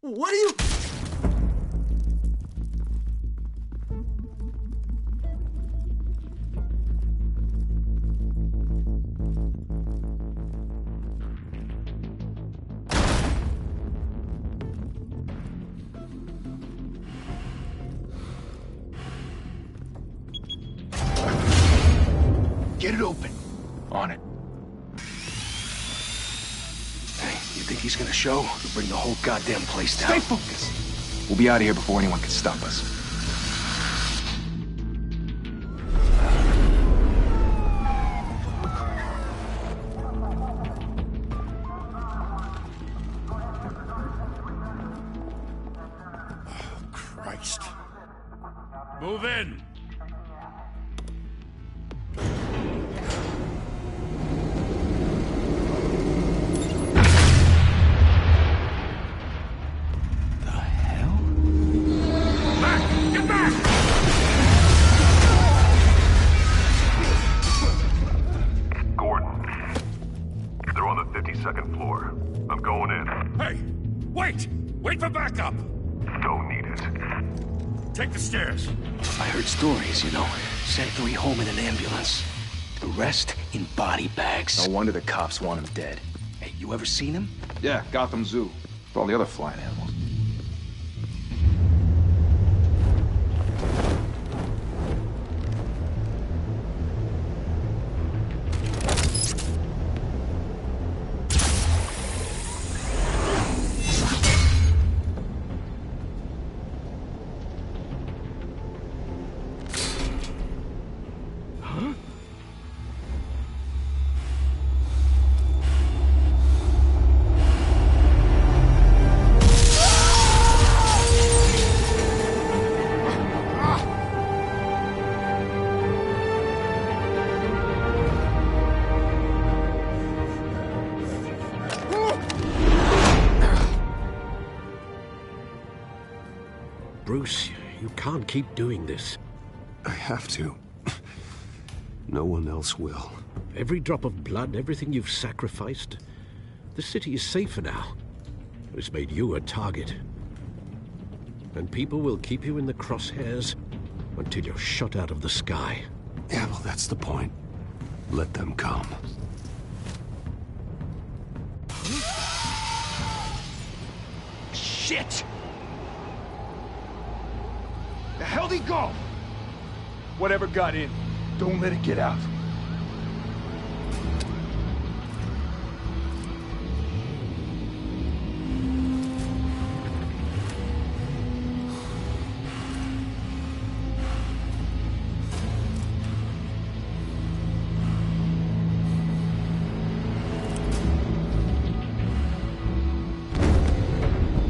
What are you... Get it open. On it. Hey, you think he's gonna show? He'll bring the whole goddamn place down. Stay focused. We'll be out of here before anyone can stop us. Oh, Christ. Move in! Second floor. I'm going in. Hey! Wait! Wait for backup! Don't need it. Take the stairs. I heard stories, you know. Sent 3 home in an ambulance. The rest in body bags. No wonder the cops want him dead. Hey, you ever seen him? Yeah, Gotham Zoo. With all the other flying animals. Bruce, you can't keep doing this. I have to. No one else will. Every drop of blood, everything you've sacrificed. The city is safer now. It's made you a target. And people will keep you in the crosshairs until you're shot out of the sky. Yeah, well, that's the point. Let them come. Shit! The hell'd he go? Whatever got in, don't let it get out.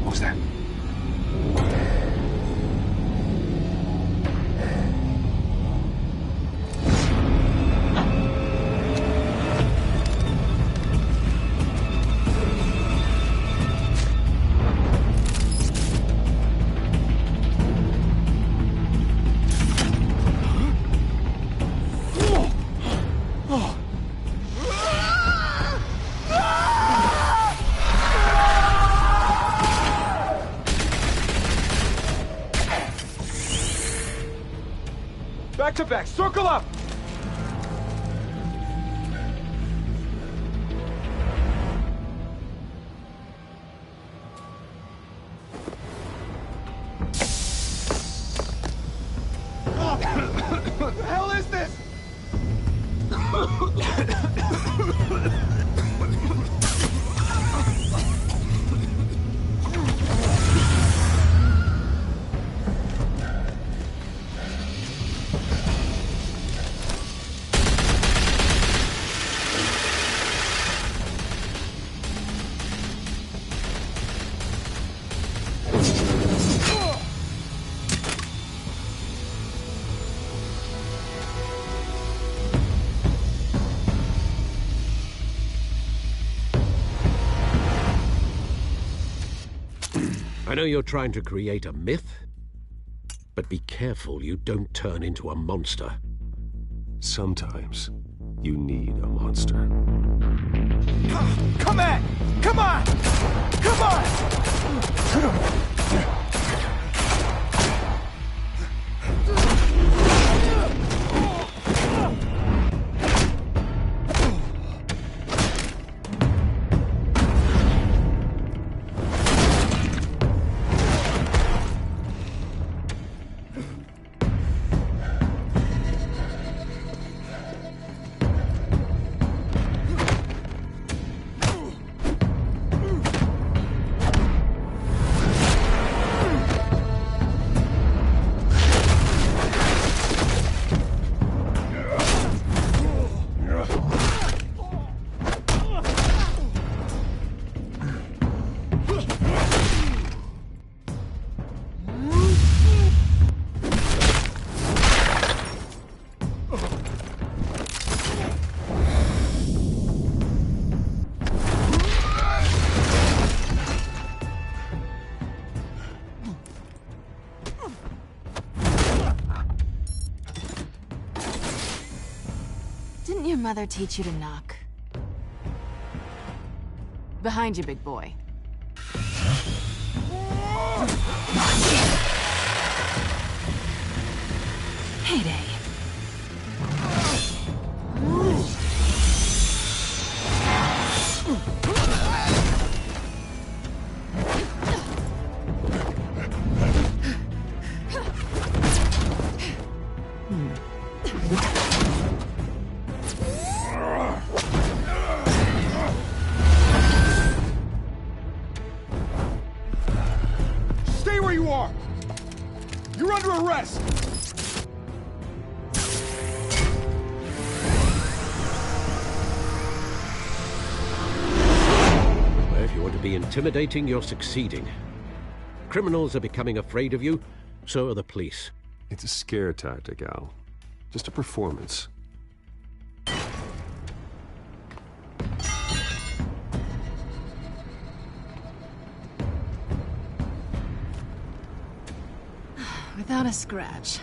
What was that? Back to back, circle up! What the hell is this? I know you're trying to create a myth, but be careful you don't turn into a monster. Sometimes you need a monster. Come on! Come on! Come on! Didn't your mother teach you to knock? Behind you, big boy. Heyday. Stay where you are! You're under arrest! Well, if you want to be intimidating, you're succeeding. Criminals are becoming afraid of you, so are the police. It's a scare tactic, Al. Just a performance. Without a scratch.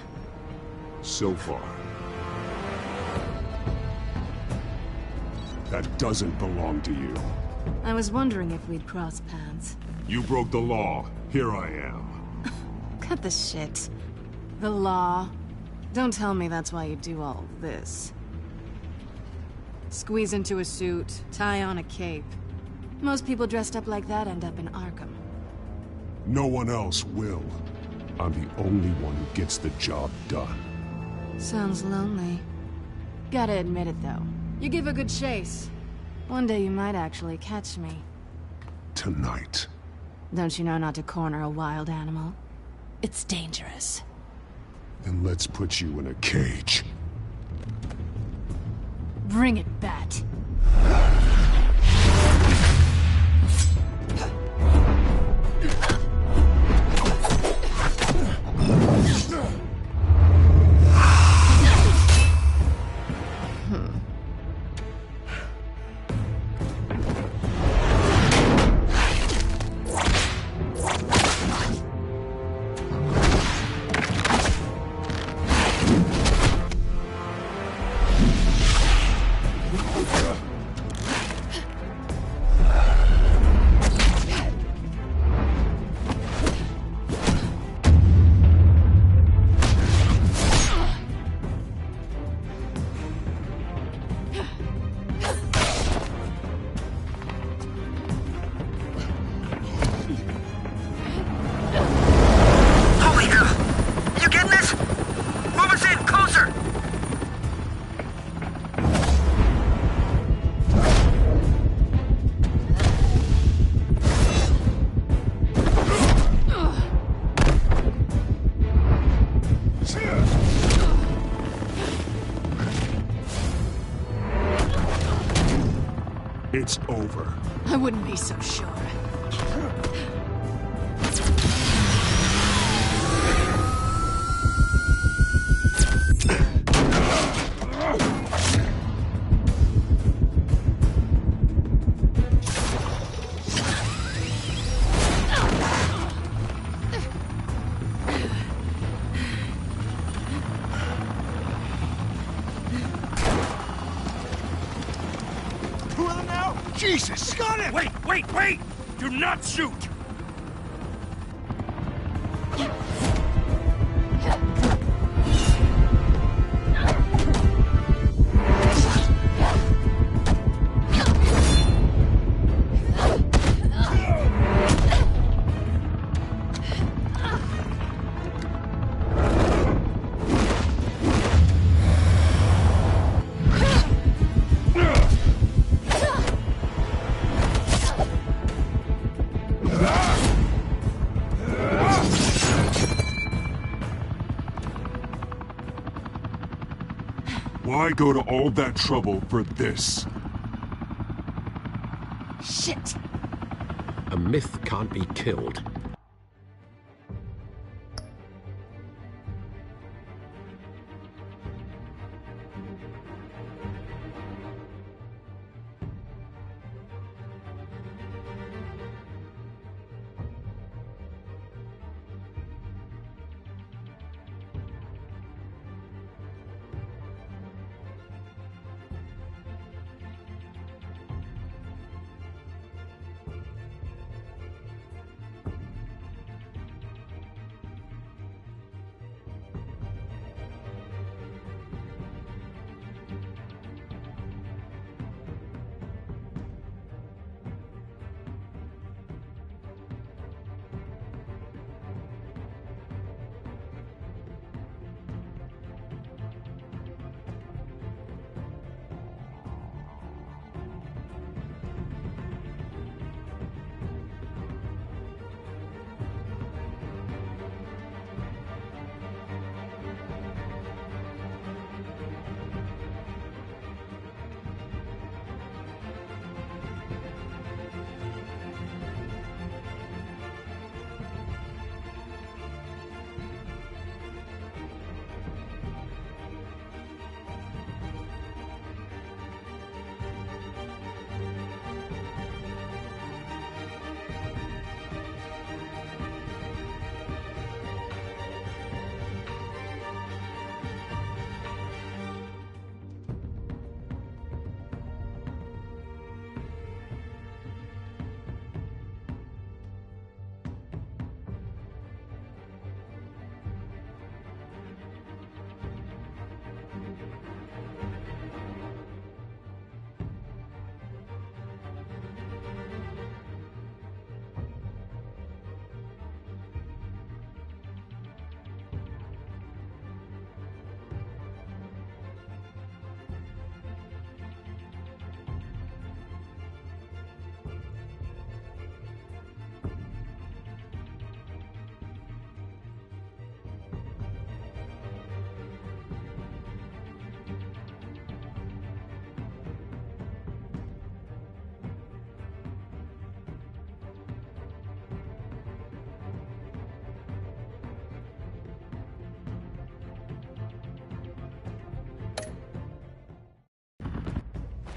So far. That doesn't belong to you. I was wondering if we'd cross paths. You broke the law. Here I am. Cut the shit. The law. Don't tell me that's why you do all this. Squeeze into a suit, tie on a cape. Most people dressed up like that end up in Arkham. No one else will. I'm the only one who gets the job done. Sounds lonely. Gotta admit it, though. You give a good chase. One day you might actually catch me. Tonight. Don't you know not to corner a wild animal? It's dangerous. Then let's put you in a cage. Bring it, Bat. It's over. I wouldn't be so sure. Two of them now? Jesus! Got it! Wait! Do not shoot! Why go to all that trouble for this? Shit! A myth can't be killed.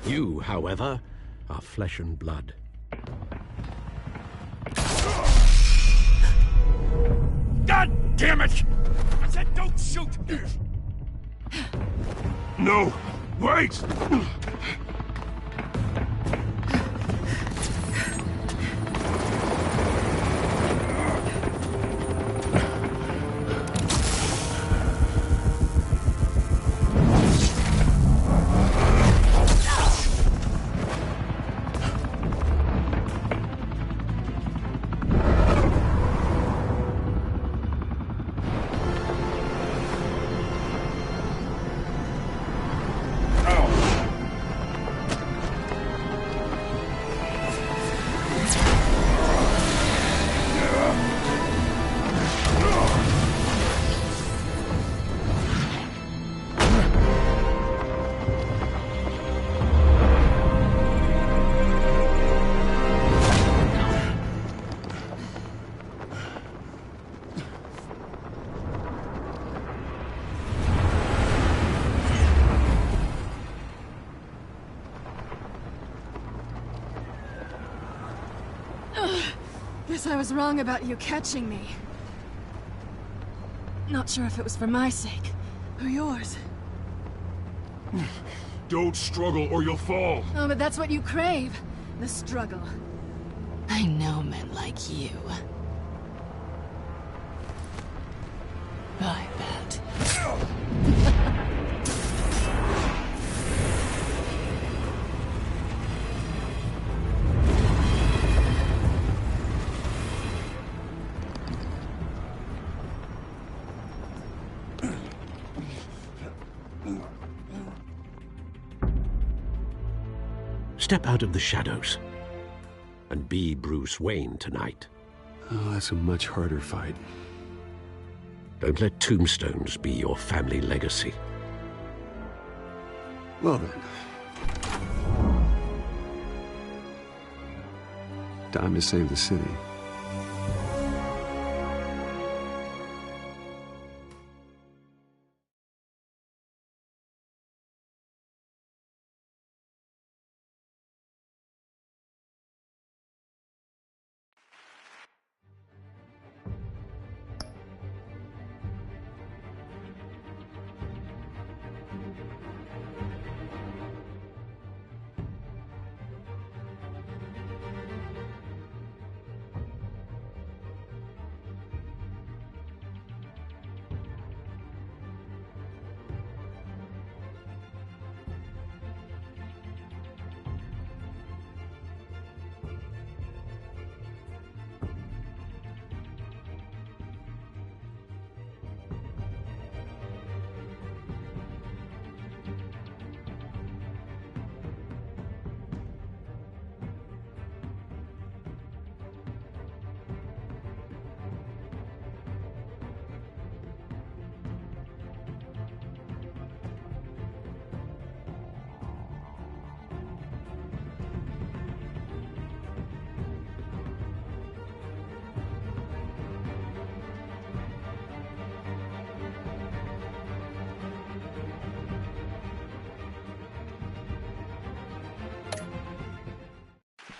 You, however, are flesh and blood. God damn it! I said don't shoot! No! Wait! Guess I was wrong about you catching me. Not sure if it was for my sake, or yours. Don't struggle or you'll fall. Oh, but that's what you crave. The struggle. I know men like you. I bet. Step out of the shadows and be Bruce Wayne tonight. Oh, that's a much harder fight. Don't let tombstones be your family legacy. Well then. Time to save the city.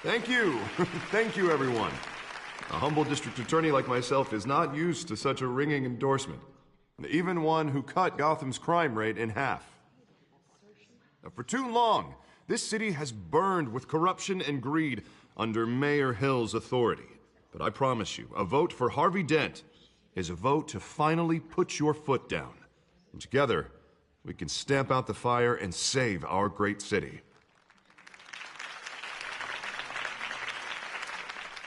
Thank you. Thank you, everyone. A humble district attorney like myself is not used to such a ringing endorsement. Even one who cut Gotham's crime rate in half. For too long, this city has burned with corruption and greed under Mayor Hill's authority. But I promise you, a vote for Harvey Dent is a vote to finally put your foot down. And together, we can stamp out the fire and save our great city.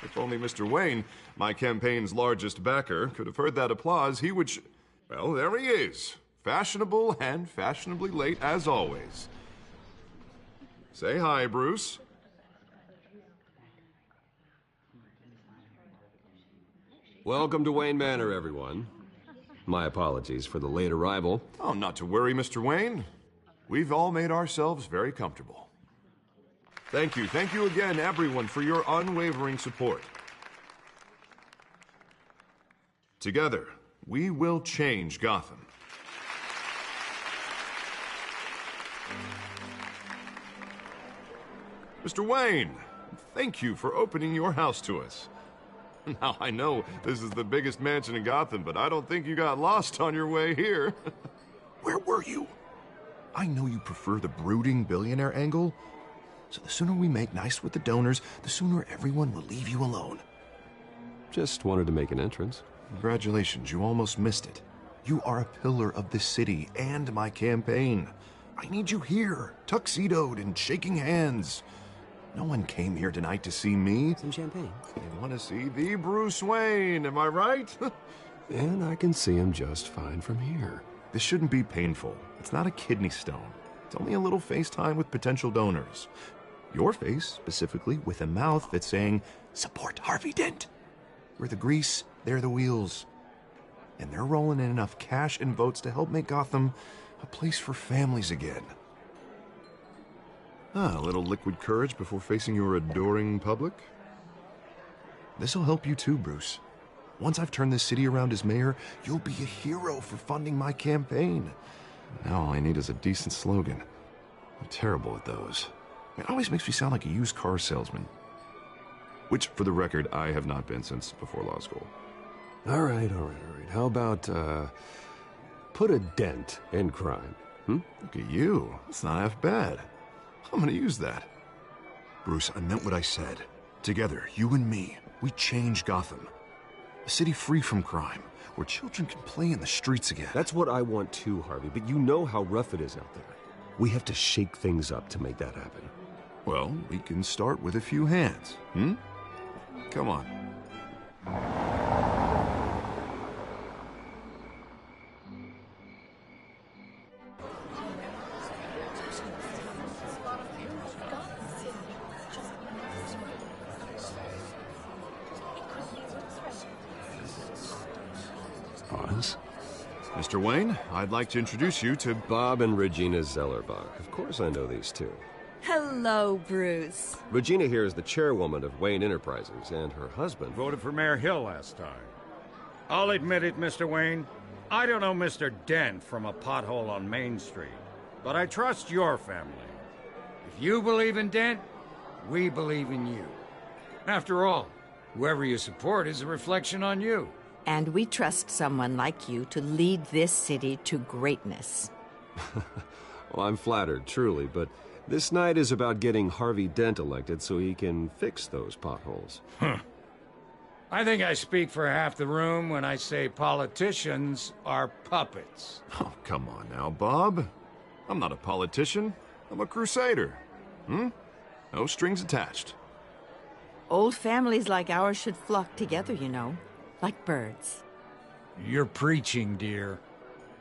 If only Mr. Wayne, my campaign's largest backer, could have heard that applause, he would well, there he is. Fashionable and fashionably late as always. Say hi, Bruce. Welcome to Wayne Manor, everyone. My apologies for the late arrival. Oh, not to worry, Mr. Wayne. We've all made ourselves very comfortable. Thank you again, everyone, for your unwavering support. Together, we will change Gotham. Mr. Wayne, thank you for opening your house to us. Now, I know this is the biggest mansion in Gotham, but I don't think you got lost on your way here. Where were you? I know you prefer the brooding billionaire angle, so the sooner we make nice with the donors, the sooner everyone will leave you alone. Just wanted to make an entrance. Congratulations, you almost missed it. You are a pillar of this city and my campaign. I need you here, tuxedoed and shaking hands. No one came here tonight to see me. Some champagne. They want to see the Bruce Wayne, am I right? And I can see him just fine from here. This shouldn't be painful. It's not a kidney stone. It's only a little FaceTime with potential donors. Your face, specifically, with a mouth that's saying, support Harvey Dent. We're the grease, they're the wheels. And they're rolling in enough cash and votes to help make Gotham a place for families again. A little liquid courage before facing your adoring public. This'll help you too, Bruce. Once I've turned this city around as mayor, you'll be a hero for funding my campaign. Now all I need is a decent slogan. I'm terrible at those. It always makes me sound like a used car salesman. Which, for the record, I have not been since before law school. All right. How about, put a dent in crime, Look at you. It's not half bad. I'm gonna use that. Bruce, I meant what I said. Together, you and me, we change Gotham. A city free from crime, where children can play in the streets again. That's what I want too, Harvey, but you know how rough it is out there. We have to shake things up to make that happen. Well, we can start with a few hands, Come on. Oz? Mr. Wayne, I'd like to introduce you to Bob and Regina Zellerbach. Of course I know these two. Hello, Bruce. Regina here is the chairwoman of Wayne Enterprises, and her husband... Voted for Mayor Hill last time. I'll admit it, Mr. Wayne. I don't know Mr. Dent from a pothole on Main Street, but I trust your family. If you believe in Dent, we believe in you. After all, whoever you support is a reflection on you. And we trust someone like you to lead this city to greatness. Well, I'm flattered, truly, but this night is about getting Harvey Dent elected so he can fix those potholes. I think I speak for half the room when I say politicians are puppets. Oh, come on now, Bob. I'm not a politician. I'm a crusader. No strings attached. Old families like ours should flock together, you know, like birds. You're preaching, dear.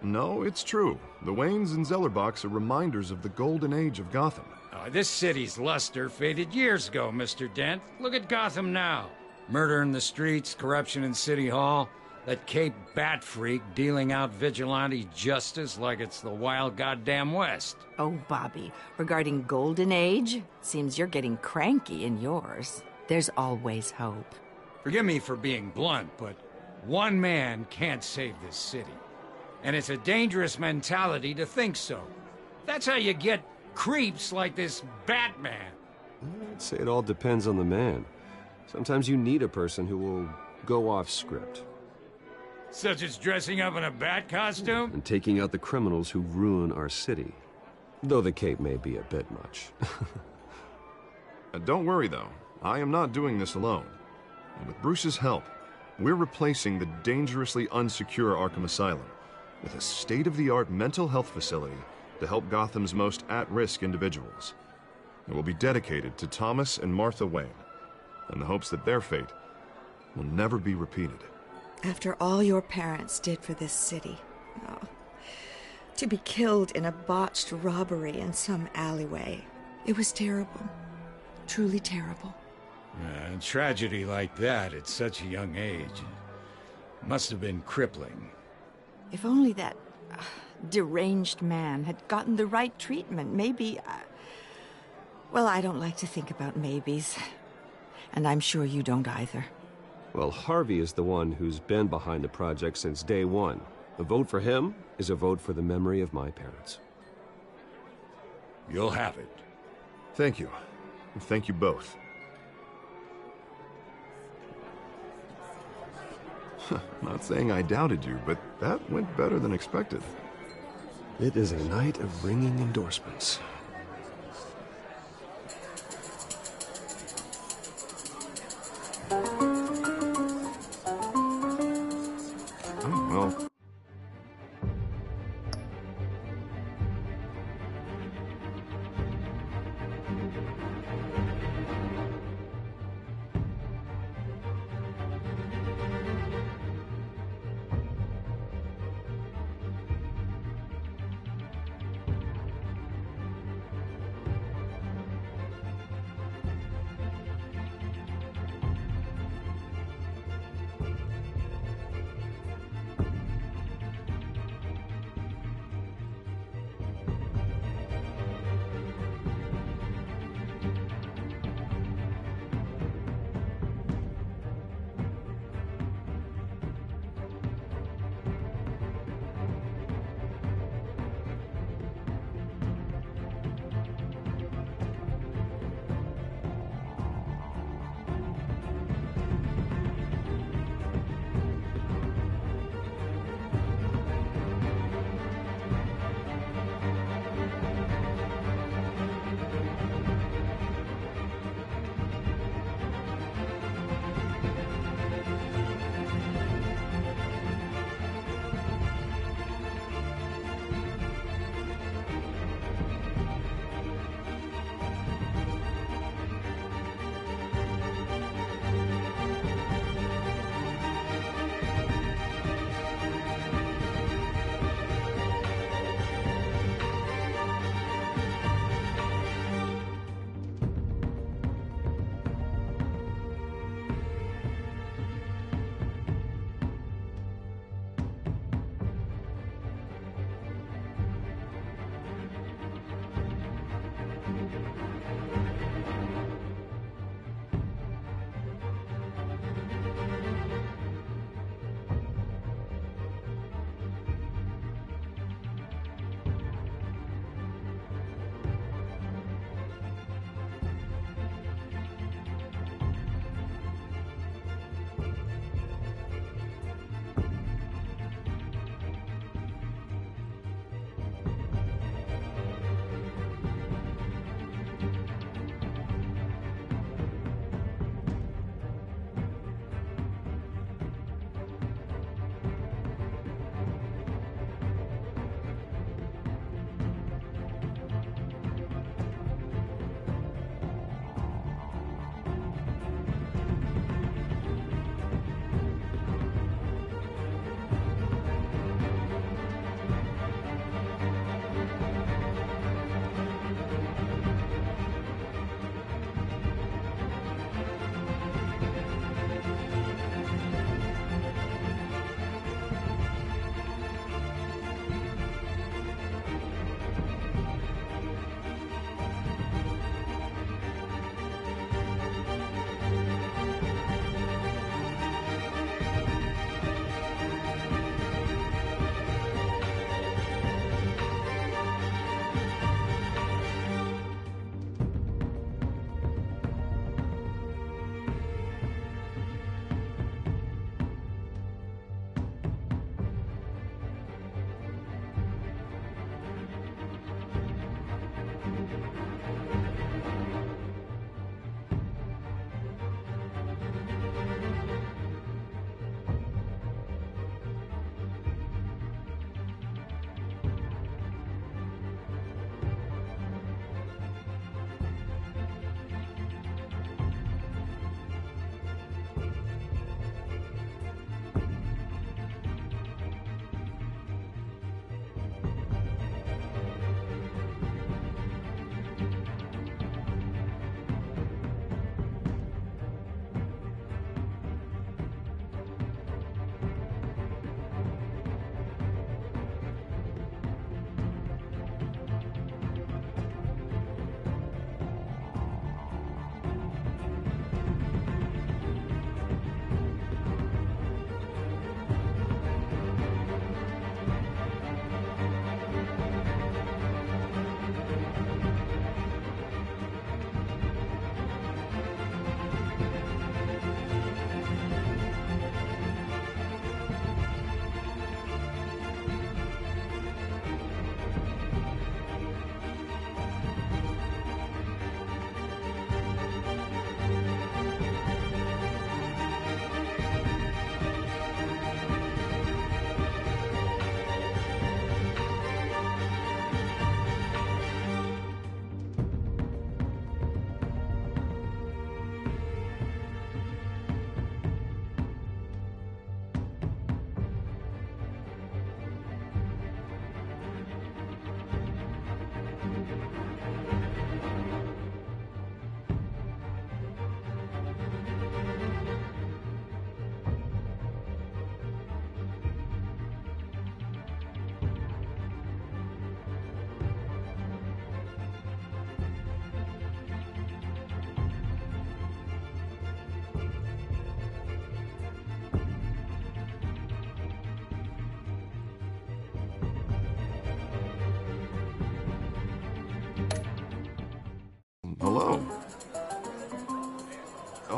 No, it's true. The Waynes and Zellerbachs are reminders of the golden age of Gotham. This city's luster faded years ago, Mr. Dent. Look at Gotham now. Murder in the streets, corruption in City Hall, that Cape Bat freak dealing out vigilante justice like it's the wild goddamn West. Oh, Bobby, regarding Golden Age, seems you're getting cranky in yours. There's always hope. Forgive me for being blunt, but one man can't save this city. And it's a dangerous mentality to think so. That's how you get creeps like this Batman. I'd say it all depends on the man. Sometimes you need a person who will go off script. Such as dressing up in a bat costume? And taking out the criminals who ruin our city. Though the cape may be a bit much. Don't worry, though. I am not doing this alone. And with Bruce's help, we're replacing the dangerously unsecure Arkham Asylum with a state-of-the-art mental health facility to help Gotham's most at-risk individuals. It will be dedicated to Thomas and Martha Wayne, in the hopes that their fate will never be repeated. After all your parents did for this city, to be killed in a botched robbery in some alleyway, it was terrible. Truly terrible. A tragedy like that at such a young age must have been crippling. If only that deranged man had gotten the right treatment, maybe... well, I don't like to think about maybes. And I'm sure you don't either. Well, Harvey is the one who's been behind the project since day one. A vote for him is a vote for the memory of my parents. You'll have it. Thank you. Thank you both. Not saying I doubted you, but that went better than expected. It is a night of ringing endorsements. Well...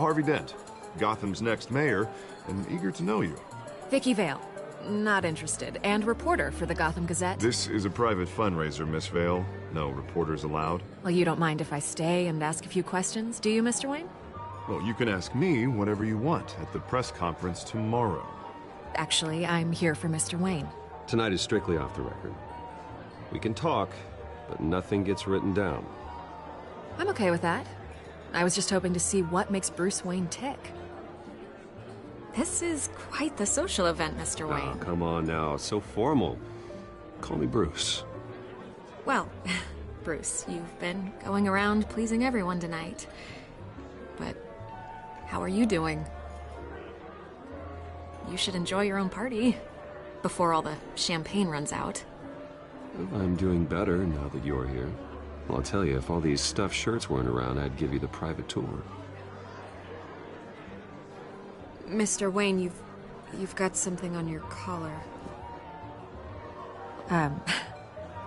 Harvey Dent, Gotham's next mayor, and eager to know you. Vicky Vale. Not interested. And reporter for the Gotham Gazette. This is a private fundraiser, Miss Vale. No reporters allowed. Well, you don't mind if I stay and ask a few questions, do you, Mr. Wayne? Well, you can ask me whatever you want at the press conference tomorrow. Actually, I'm here for Mr. Wayne. Tonight is strictly off the record. We can talk, but nothing gets written down. I'm okay with that. I was just hoping to see what makes Bruce Wayne tick. This is quite the social event, Mr. Wayne. Oh, come on now. So formal. Call me Bruce. Well, Bruce, you've been going around pleasing everyone tonight. But how are you doing? You should enjoy your own party before all the champagne runs out. Well, I'm doing better now that you're here. Well, I'll tell you, if all these stuffed shirts weren't around, I'd give you the private tour. Mr. Wayne, you've got something on your collar.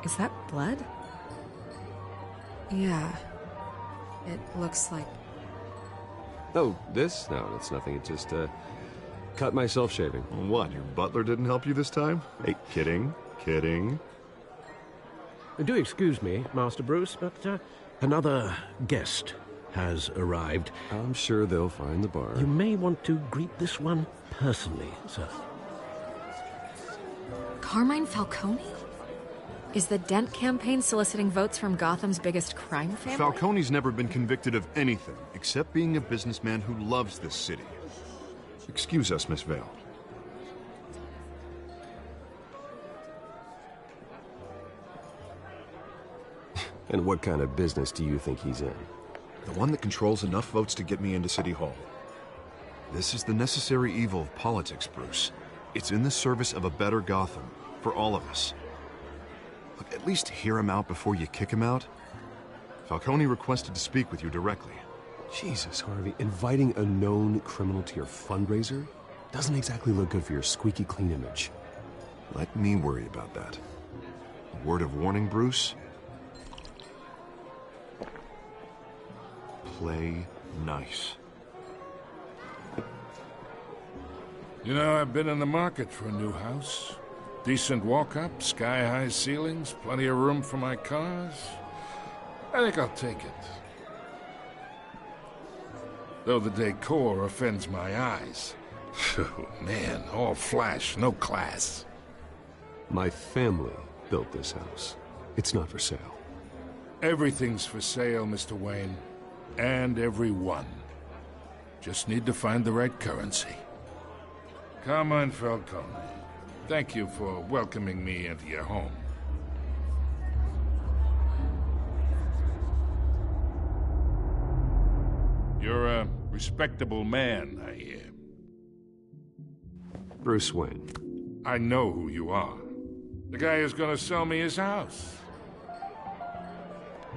Is that blood? Yeah. It looks like... Oh, this? No, it's nothing. It just, cut myself shaving. What, your butler didn't help you this time? Hey, kidding. Do excuse me, Master Bruce, but another guest has arrived. I'm sure they'll find the bar. You may want to greet this one personally, sir. Carmine Falcone? Is the Dent campaign soliciting votes from Gotham's biggest crime family? Falcone's never been convicted of anything except being a businessman who loves this city. Excuse us, Miss Vale. And what kind of business do you think he's in? The one that controls enough votes to get me into City Hall. This is the necessary evil of politics, Bruce. It's in the service of a better Gotham, for all of us. Look, at least hear him out before you kick him out. Falcone requested to speak with you directly. Jesus, Harvey, inviting a known criminal to your fundraiser doesn't exactly look good for your squeaky clean image. Let me worry about that. A word of warning, Bruce? Play nice. You know, I've been in the market for a new house. Decent walk-up, sky-high ceilings, plenty of room for my cars. I think I'll take it. Though the decor offends my eyes. Oh, man, all flash, no class. My family built this house. It's not for sale. Everything's for sale, Mr. Wayne. And everyone. Just need to find the right currency. Carmine Falcone, thank you for welcoming me into your home. You're a respectable man, I hear. Bruce Wayne. I know who you are. The guy who's gonna sell me his house.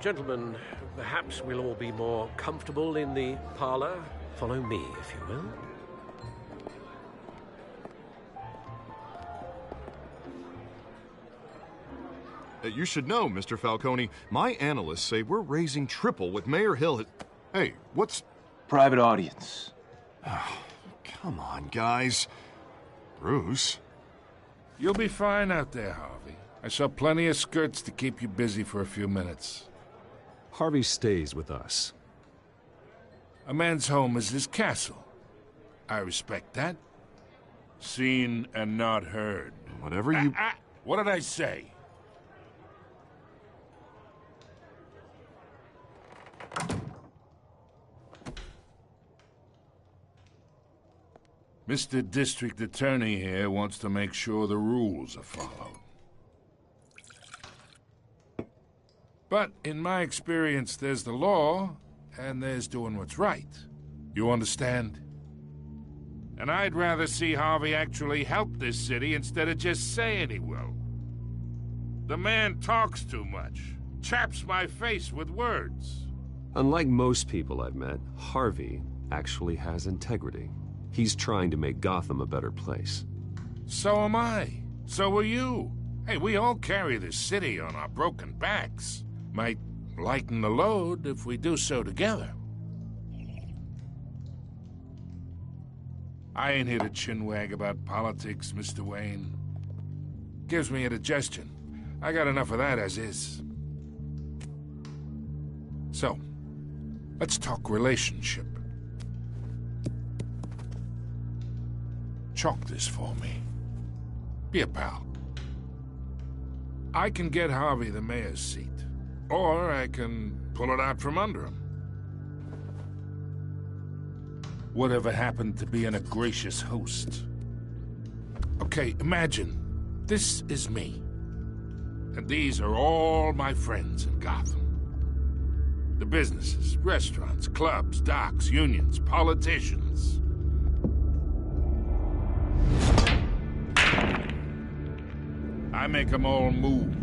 Gentlemen, perhaps we'll all be more comfortable in the parlor. Follow me, if you will. You should know, Mr. Falcone, my analysts say we're raising triple with Mayor Hill. Hey, what's... Private audience. Oh, come on, guys. Bruce? You'll be fine out there, Harvey. I saw plenty of skirts to keep you busy for a few minutes. Harvey stays with us. A man's home is his castle. I respect that. Seen and not heard. Whatever you... What did I say? Mr. District Attorney here wants to make sure the rules are followed. But in my experience, there's the law, and there's doing what's right. You understand? And I'd rather see Harvey actually help this city instead of just saying he will. The man talks too much, chaps my face with words. Unlike most people I've met, Harvey actually has integrity. He's trying to make Gotham a better place. So am I. So are you. Hey, we all carry this city on our broken backs. Might lighten the load if we do so together. I ain't here to chinwag about politics, Mr. Wayne. Gives me indigestion. I got enough of that as is. So, let's talk relationship. Chalk this for me. Be a pal. I can get Harvey the mayor's seat, or I can pull it out from under him. Whatever happened to being a gracious host? Okay, imagine this is me, and these are all my friends in Gotham. The businesses, restaurants, clubs, docks, unions, politicians. I make them all move,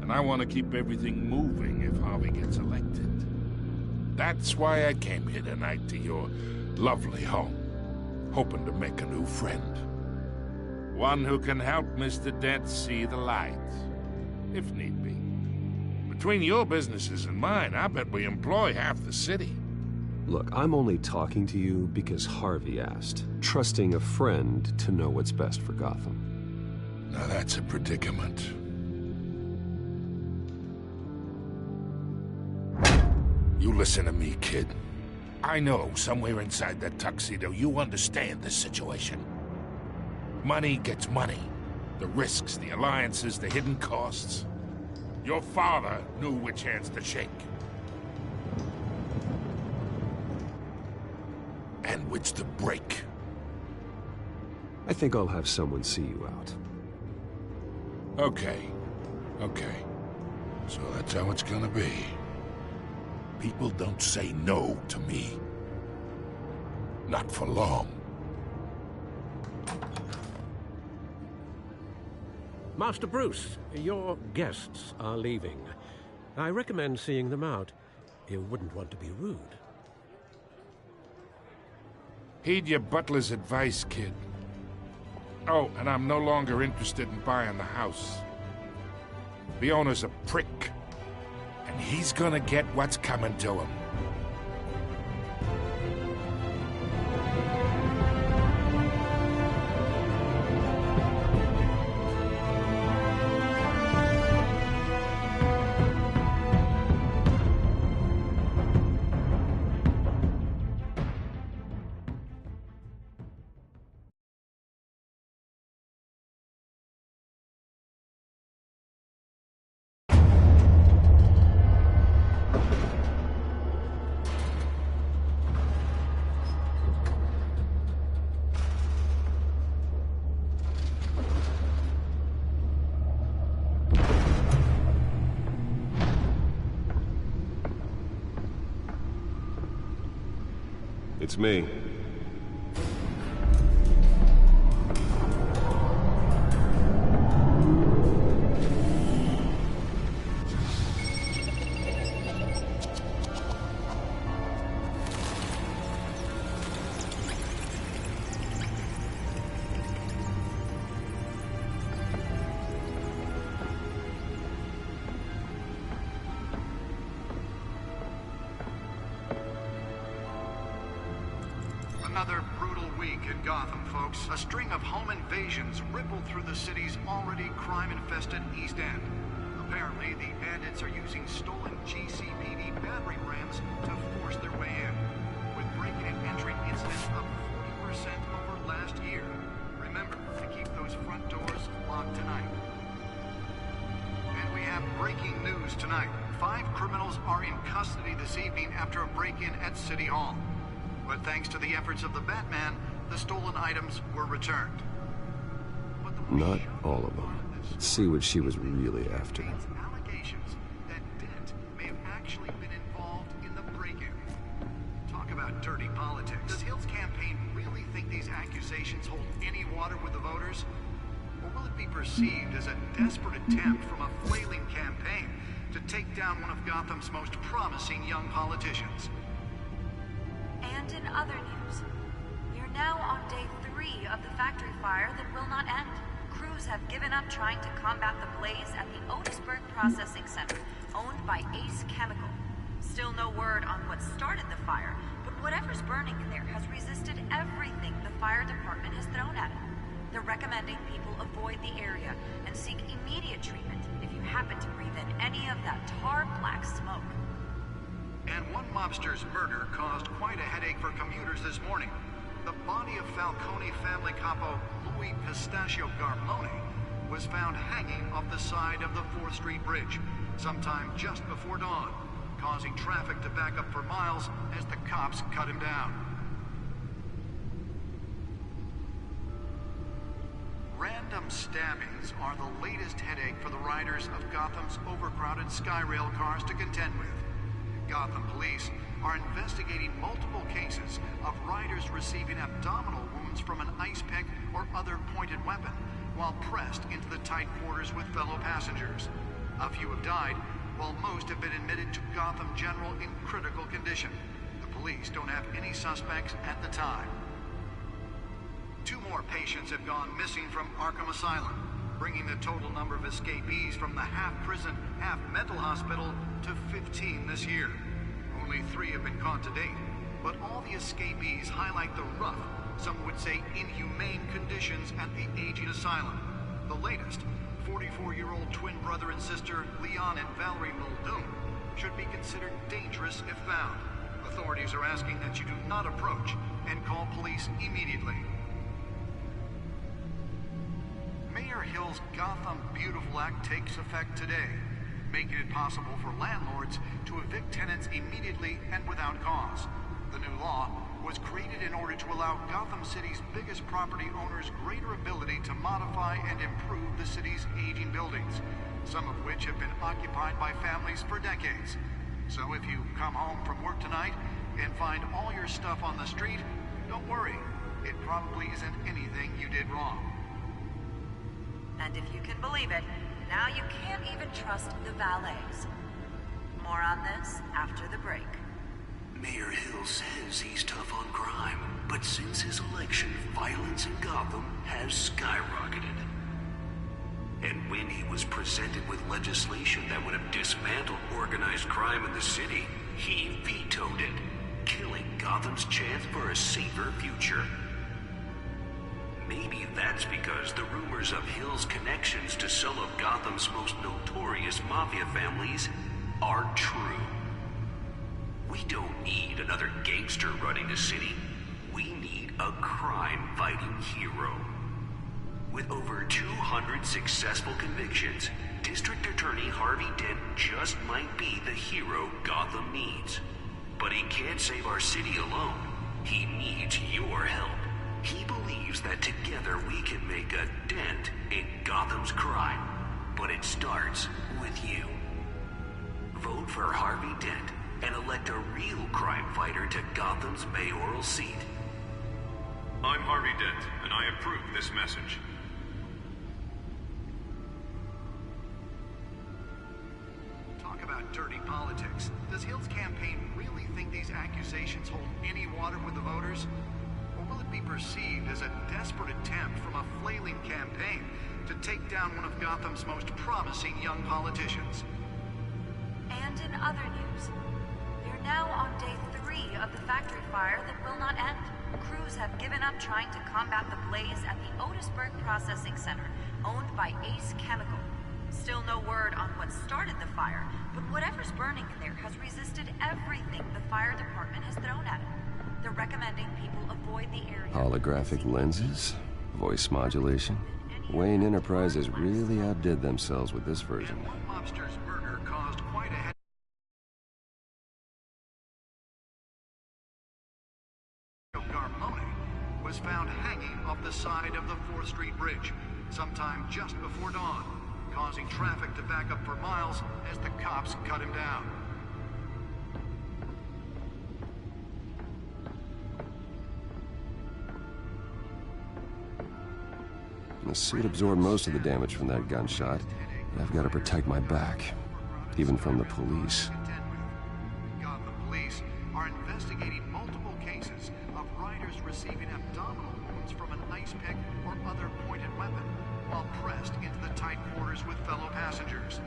and I want to keep everything moving if Harvey gets elected. That's why I came here tonight to your lovely home, hoping to make a new friend. One who can help Mr. Dent see the light, if need be. Between your businesses and mine, I bet we employ half the city. Look, I'm only talking to you because Harvey asked, trusting a friend to know what's best for Gotham. Now that's a predicament. You listen to me, kid. I know somewhere inside that tuxedo you understand this situation. Money gets money. The risks, the alliances, the hidden costs. Your father knew which hands to shake. And which to break. I think I'll have someone see you out. Okay. So that's how it's gonna be. People don't say no to me. Not for long. Master Bruce, your guests are leaving. I recommend seeing them out. You wouldn't want to be rude. Heed your butler's advice, kid. Oh, and I'm no longer interested in buying the house. The owner's a prick, and he's gonna get what's coming to him. It's me. Another brutal week in Gotham, folks. A string of home invasions rippled through the city's already crime-infested East End. Apparently, the bandits are using stolen GCPD battering rams to force their way in, with break-in and entry incidents up 40% over last year. Remember to keep those front doors locked tonight. And we have breaking news tonight. 5 criminals are in custody this evening after a break-in at City Hall. But thanks to the efforts of the Batman, the stolen items were returned. Not all of them. Let's see what she was really after. Allegations that Dent may have actually been involved in the break-in. Talk about dirty politics. Does Hill's campaign really think these accusations hold any water with the voters? Or will it be perceived as a desperate attempt from a flailing campaign to take down one of Gotham's most promising young politicians? And in other news, we're now on day 3 of the factory fire that will not end. Crews have given up trying to combat the blaze at the Otisburg Processing Center, owned by Ace Chemical. Still no word on what started the fire, but whatever's burning in there has resisted everything the fire department has thrown at it. They're recommending people avoid the area and seek immediate treatment if you happen to breathe in any of that tar black smoke. And one mobster's murder caused quite a headache for commuters this morning. The body of Falcone family capo Louis Pistachio Garmone was found hanging off the side of the 4th Street Bridge sometime just before dawn, causing traffic to back up for miles as the cops cut him down. Random stabbings are the latest headache for the riders of Gotham's overcrowded Skyrail cars to contend with. Gotham police are investigating multiple cases of riders receiving abdominal wounds from an ice pick or other pointed weapon while pressed into the tight quarters with fellow passengers. A few have died, while most have been admitted to Gotham General in critical condition. The police don't have any suspects at the time. 2 more patients have gone missing from Arkham Asylum, bringing the total number of escapees from the half-prison, half-mental hospital to 15 this year. Only 3 have been caught to date, but all the escapees highlight the rough, some would say inhumane conditions at the aging asylum. The latest, 44-year-old twin brother and sister Leon and Valerie Muldoon, should be considered dangerous if found. Authorities are asking that you do not approach and call police immediately. Mayor Hill's Gotham Beautiful Act takes effect today, making it possible for landlords to evict tenants immediately and without cause. The new law was created in order to allow Gotham City's biggest property owners greater ability to modify and improve the city's aging buildings, some of which have been occupied by families for decades. So if you come home from work tonight and find all your stuff on the street, don't worry. It probably isn't anything you did wrong. And if you can believe it, now you can't even trust the valets. More on this after the break. Mayor Hill says he's tough on crime, but since his election, violence in Gotham has skyrocketed. And when he was presented with legislation that would have dismantled organized crime in the city, he vetoed it, killing Gotham's chance for a safer future. Maybe that's because the rumors of Hill's connections to some of Gotham's most notorious mafia families are true. We don't need another gangster running the city. We need a crime-fighting hero. With over 200 successful convictions, District Attorney Harvey Dent just might be the hero Gotham needs. But he can't save our city alone. He needs your help. He believes that together we can make a dent in Gotham's crime. But it starts with you. Vote for Harvey Dent and elect a real crime fighter to Gotham's mayoral seat. I'm Harvey Dent, and I approve this message. Talk about dirty politics. Does Hill's campaign really think these accusations hold any water with the voters? Or will it be perceived as a desperate attempt from a flailing campaign to take down one of Gotham's most promising young politicians? And in other news, we're now on day 3 of the factory fire that will not end. Crews have given up trying to combat the blaze at the Otisburg Processing Center, owned by Ace Chemical. Still no word on what started the fire, but whatever's burning in there has resisted everything the fire department has thrown at it. They're recommending people avoid the area. Holographic lenses? Voice modulation? Wayne Enterprises really outdid themselves with this version. One mobster's murder caused quite a head. Garmone was found hanging off the side of the 4th Street Bridge sometime just before dawn, causing traffic to back up for miles as the cops cut him down. The suit absorbed most of the damage from that gunshot, but I've got to protect my back, even from the police. Gotham police are investigating multiple cases of riders receiving abdominal wounds from an ice pick or other pointed weapon while pressed into the tight quarters with fellow passengers.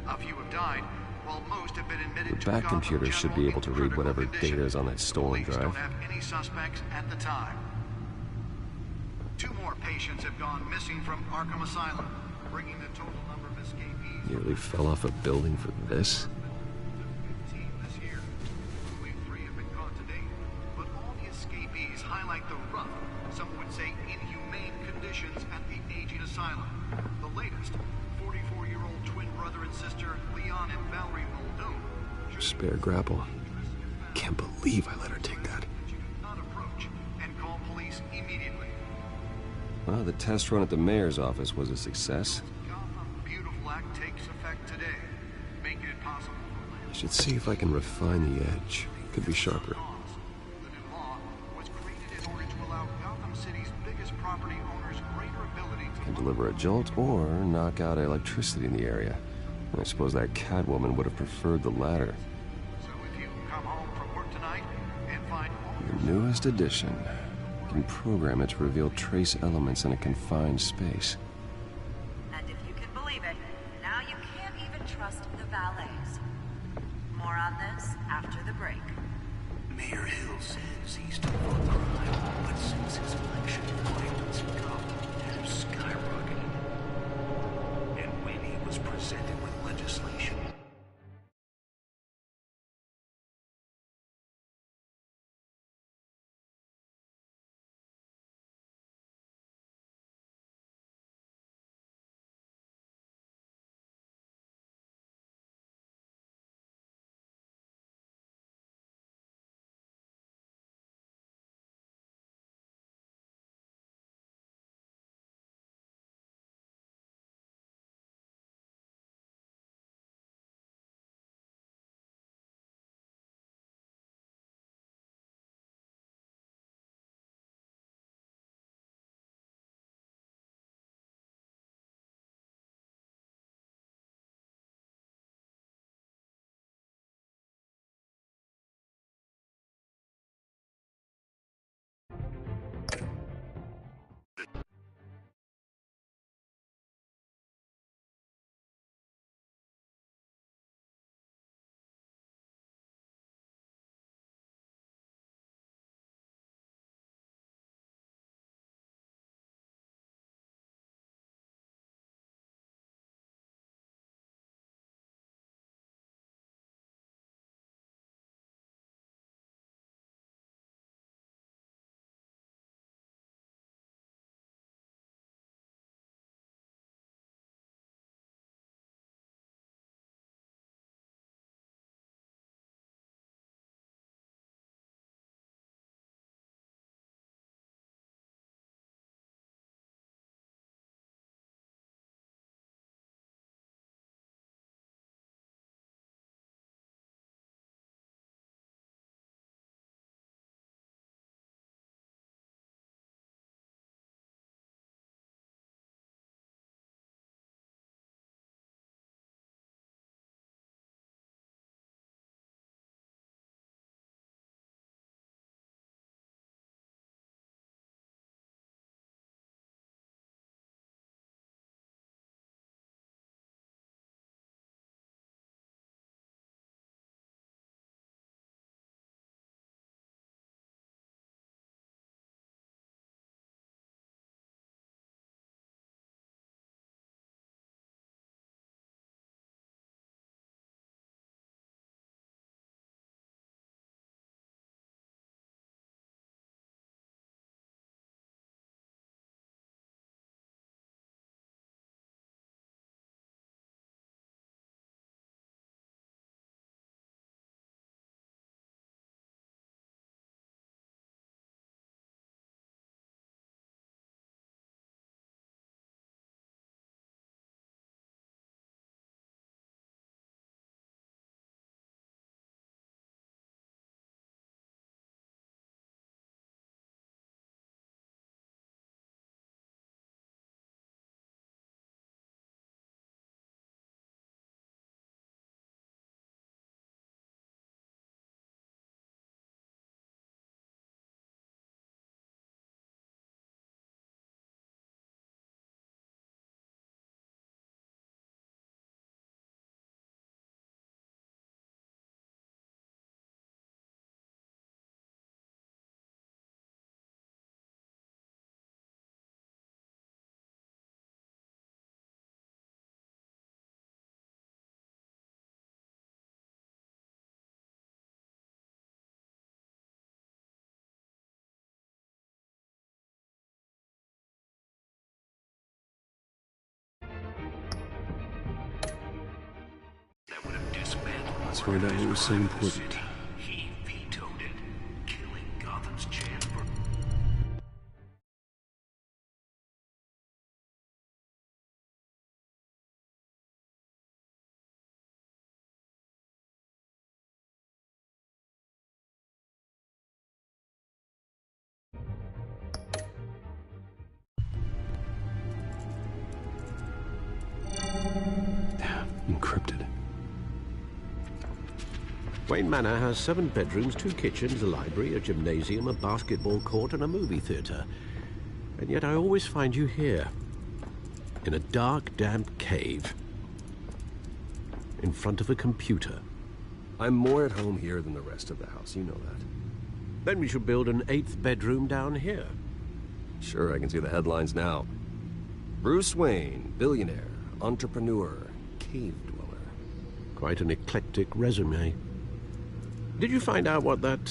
A few have died, while most have been admitted The to back Gotham computer should be General able to in read critical whatever condition. data is on that stolen Police drive. don't have any suspects at the time. 2 more patients have gone missing from Arkham Asylum, bringing the total number of escapees Nearly fell off a building for this? to 15 this year. Only 3 have been caught to date, but all the escapees highlight the rough, some would say inhumane conditions at the aging asylum. The latest, 44-year-old twin brother and sister Leon and Valerie Muldoon. Spare grapple. Can't believe I let her take that. Not approach and call police immediately. Well, the test run at the mayor's office was a success. Gotham Beautiful Act takes effect today, making it possible for I should see if I can refine the edge. Could be sharper. The new law was created in order to allow Gotham City's biggest property owners greater ability to Can deliver a jolt or knock out electricity in the area. And I suppose that Catwoman would have preferred the latter. So if you come home from work tonight and find all The newest edition. You can program it to reveal trace elements in a confined space. And if you can believe it, now you can't even trust the valets. More on this after the break. Mayor Hill says he's still on crime, but since his election, violence in Gotham has skyrocketed. And when he was presented with legislation find out what was so important. He vetoed it, killing Gotham's chance for... Encrypted. Wayne Manor has 7 bedrooms, 2 kitchens, a library, a gymnasium, a basketball court, and a movie theater. And yet I always find you here, in a dark, damp cave, in front of a computer. I'm more at home here than the rest of the house, you know that. Then we should build an 8th bedroom down here. Sure, I can see the headlines now. Bruce Wayne, billionaire, entrepreneur, cave dweller. Quite an eclectic resume. Did you find out what that,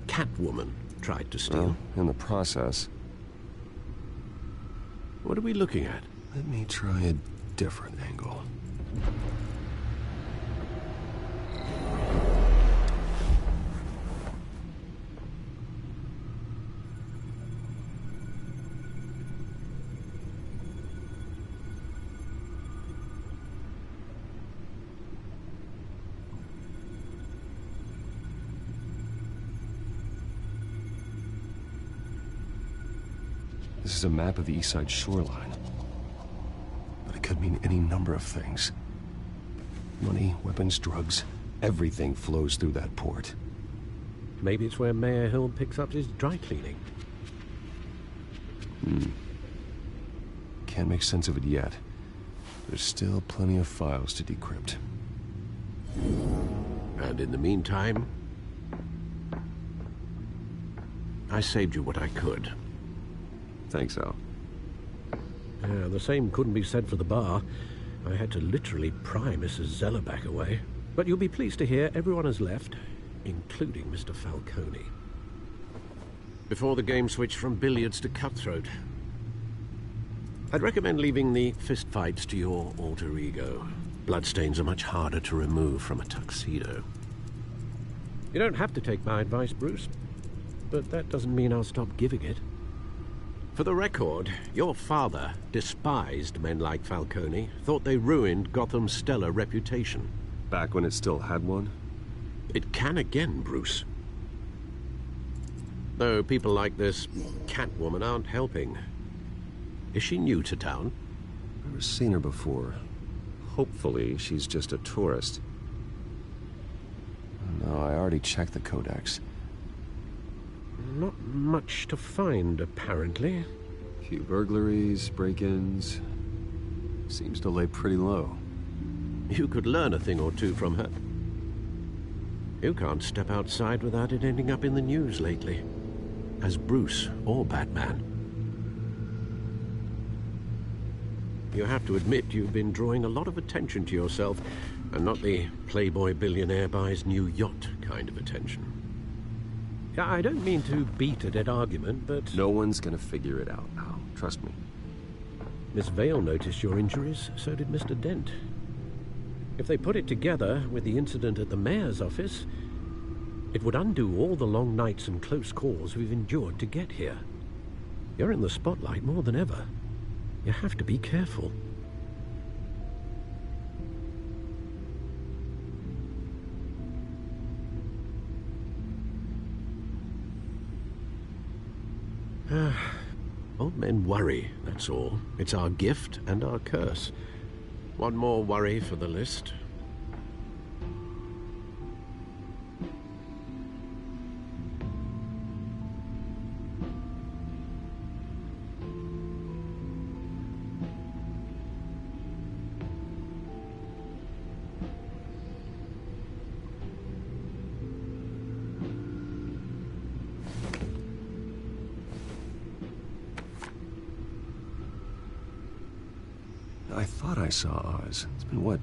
Catwoman tried to steal? In the process. What are we looking at? Let me try a different angle. This is a map of the East Side shoreline. But it could mean any number of things. Money, weapons, drugs, everything flows through that port. Maybe it's where Mayor Hill picks up his dry cleaning. Can't make sense of it yet. There's still plenty of files to decrypt. And in the meantime, I saved you what I could. Thanks, Al. Yeah, the same couldn't be said for the bar. I had to literally pry Mrs. Zeller back away. But you'll be pleased to hear everyone has left, including Mr. Falcone. Before the game switched from billiards to cutthroat. I'd recommend leaving the fistfights to your alter ego. Bloodstains are much harder to remove from a tuxedo. You don't have to take my advice, Bruce, but that doesn't mean I'll stop giving it. For the record, your father despised men like Falcone, thought they ruined Gotham's stellar reputation. Back when it still had one? It can again, Bruce. Though people like this Catwoman aren't helping. Is she new to town? Never seen her before. Hopefully, she's just a tourist. No, I already checked the codex. Not much to find, apparently. A few burglaries, break-ins. Seems to lay pretty low. You could learn a thing or two from her. You can't step outside without it ending up in the news lately. As Bruce or Batman. You have to admit you've been drawing a lot of attention to yourself, and not the playboy billionaire buys new yacht kind of attention. I don't mean to beat a dead argument, but... No one's gonna figure it out, Al. Trust me. Miss Vale noticed your injuries, so did Mr. Dent. If they put it together with the incident at the mayor's office, it would undo all the long nights and close calls we've endured to get here. You're in the spotlight more than ever. You have to be careful. Old men worry, that's all. It's our gift and our curse. One more worry for the list. I thought I saw Oz. It's been, what,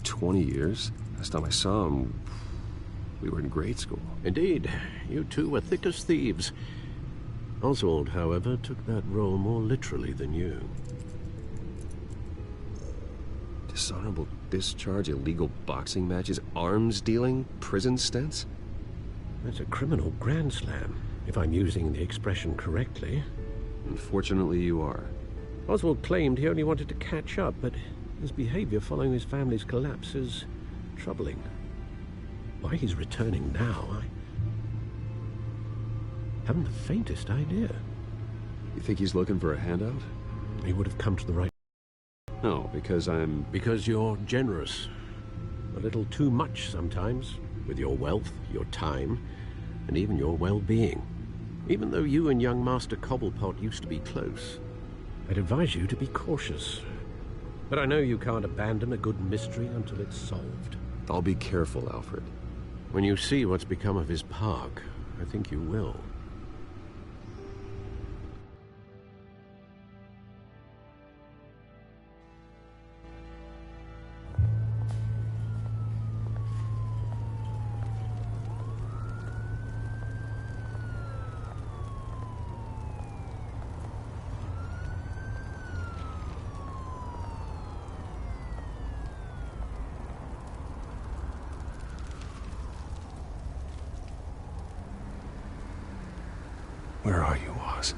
20 years? Last time I saw him, we were in grade school. Indeed. You two were thick as thieves. Oswald, however, took that role more literally than you. Dishonorable discharge illegal boxing matches, arms dealing, prison stints? That's a criminal grand slam, if I'm using the expression correctly. Unfortunately, you are. Oswald claimed he only wanted to catch up, but his behavior following his family's collapse is troubling. Why he's returning now, I haven't the faintest idea. You think he's looking for a handout? He would have come to the right... No, because I'm... Because you're generous. A little too much sometimes, with your wealth, your time, and even your well-being. Even though you and young Master Cobblepot used to be close, I'd advise you to be cautious. But I know you can't abandon a good mystery until it's solved. I'll be careful, Alfred. When you see what's become of his park, I think you will. Where are you, Oz?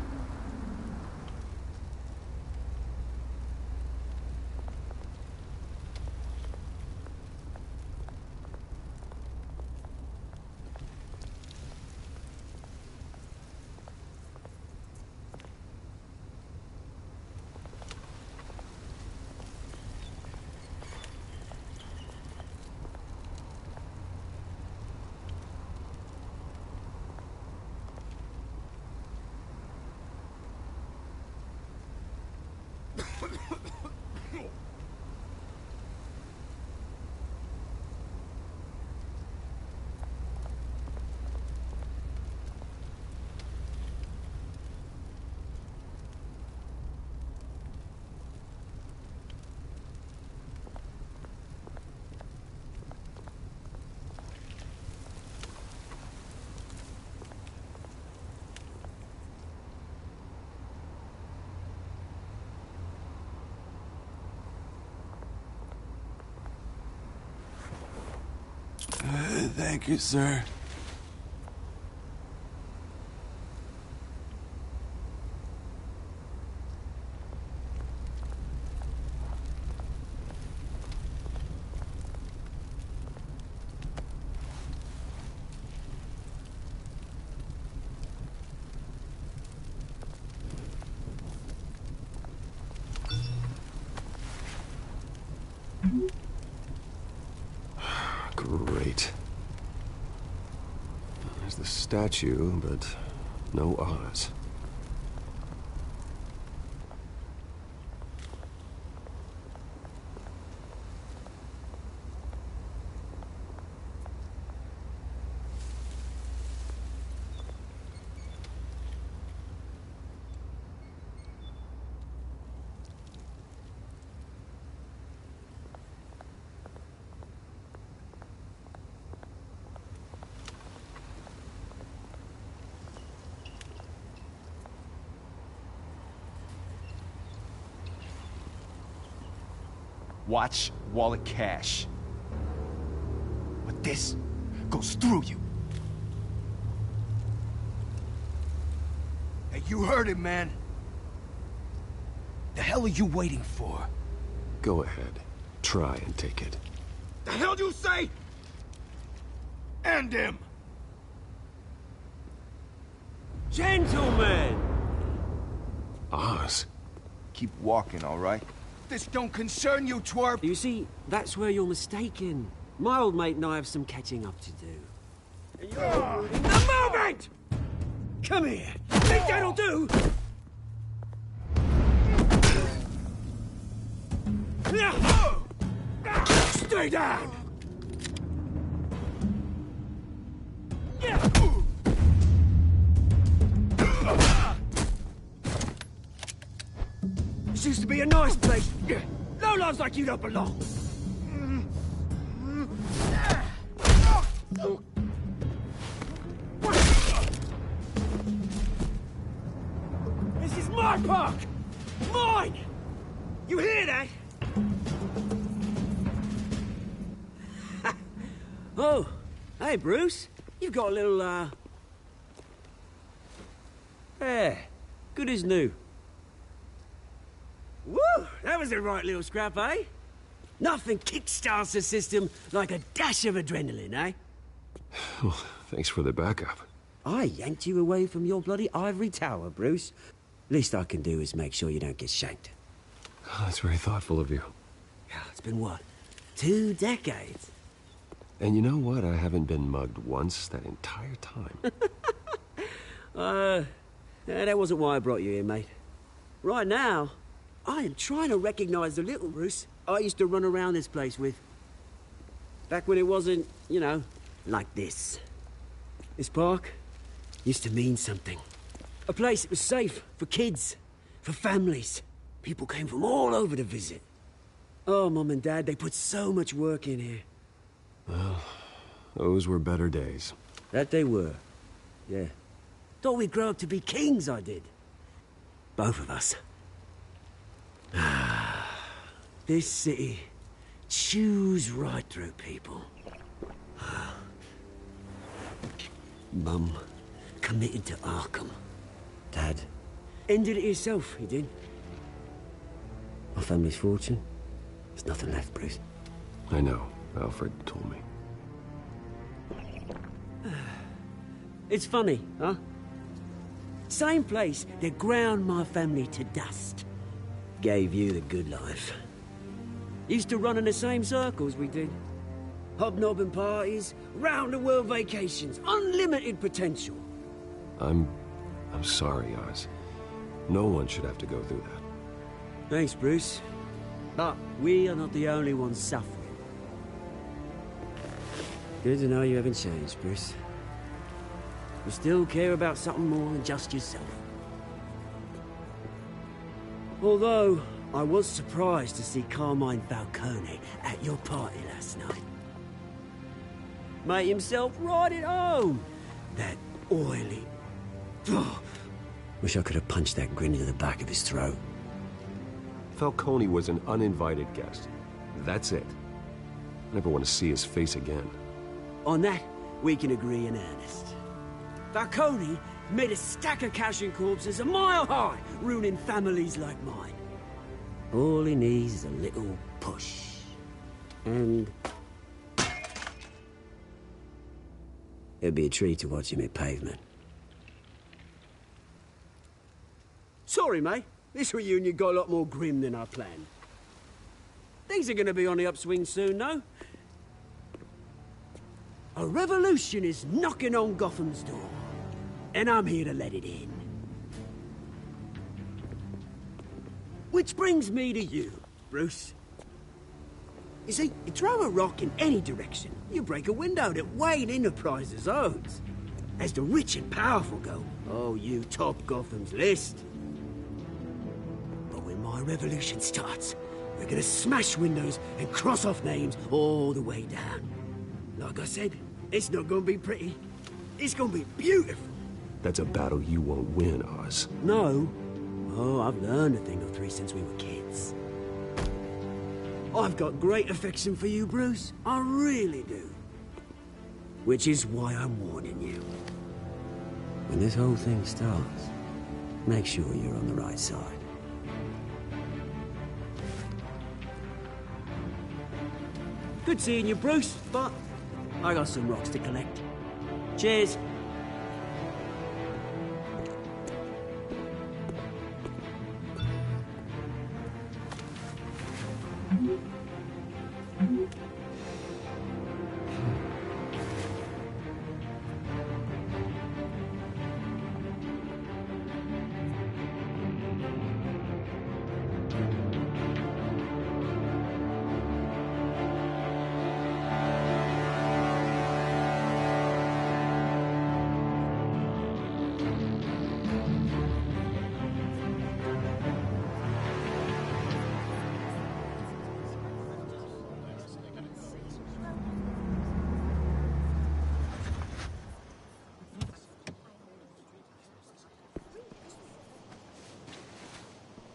Thank you, sir. Great. There's the statue, but no Oz. Watch wallet cash. But this goes through you. Hey, you heard it, man. The hell are you waiting for? Go ahead. Try and take it. The hell do you say? End him! Gentlemen! Oz. Keep walking, all right? This don't concern you, twerp! You see, that's where you're mistaken. My old mate and I have some catching up to do. The moment! Come here! Think that'll do? Stay down! This used to be a nice place. Lowlifes like you don't belong. This is my park! Mine! You hear that? Oh, hey, Bruce. You've got a little, Yeah, good as new. Woo! That was a right little scrap, eh? Nothing kickstarts the system like a dash of adrenaline, eh? Well, thanks for the backup. I yanked you away from your bloody ivory tower, Bruce. Least I can do is make sure you don't get shanked. Oh, that's very thoughtful of you. Yeah, it's been what? 2 decades? And you know what? I haven't been mugged once that entire time. That wasn't why I brought you here, mate. Right now, I am trying to recognize the little Bruce I used to run around this place with. Back when it wasn't, you know, like this. This park used to mean something. A place that was safe for kids, for families. People came from all over to visit. Oh, Mum and Dad, they put so much work in here. Well, those were better days. That they were. Yeah. Thought we'd grow up to be kings, I did. Both of us. This city chews right through people. Mum committed to Arkham. Dad ended it himself, he did. My family's fortune. There's nothing left, Bruce. I know. Alfred told me. It's funny, huh? Same place that ground my family to dust. Gave you the good life. Used to run in the same circles we did. Hobnobbing parties, round-the-world vacations, unlimited potential. I'm sorry, Oz. No one should have to go through that. Thanks, Bruce. But we are not the only ones suffering. Good to know you haven't changed, Bruce. You still care about something more than just yourself. Although, I was surprised to see Carmine Falcone at your party last night. Made himself right at home. That oily... Oh, wish I could have punched that grin into the back of his throat. Falcone was an uninvited guest. That's it. I never want to see his face again. On that, we can agree in earnest. Falcone made a stack of cash and corpses a mile high, ruining families like mine. All he needs is a little push. And... it'd be a treat to watch him hit pavement. Sorry, mate. This reunion got a lot more grim than I planned. Things are gonna be on the upswing soon, though. A revolution is knocking on Gotham's door. And I'm here to let it in. Which brings me to you, Bruce. You see, you throw a rock in any direction, you break a window that Wayne Enterprises owns. As the rich and powerful go, oh, you top Gotham's list. But when my revolution starts, we're gonna smash windows and cross off names all the way down. Like I said, it's not gonna be pretty. It's gonna be beautiful. That's a battle you won't win, Oz. No. Oh, I've learned a thing or three since we were kids. I've got great affection for you, Bruce. I really do. Which is why I'm warning you. When this whole thing starts, make sure you're on the right side. Good seeing you, Bruce, but I got some rocks to collect. Cheers.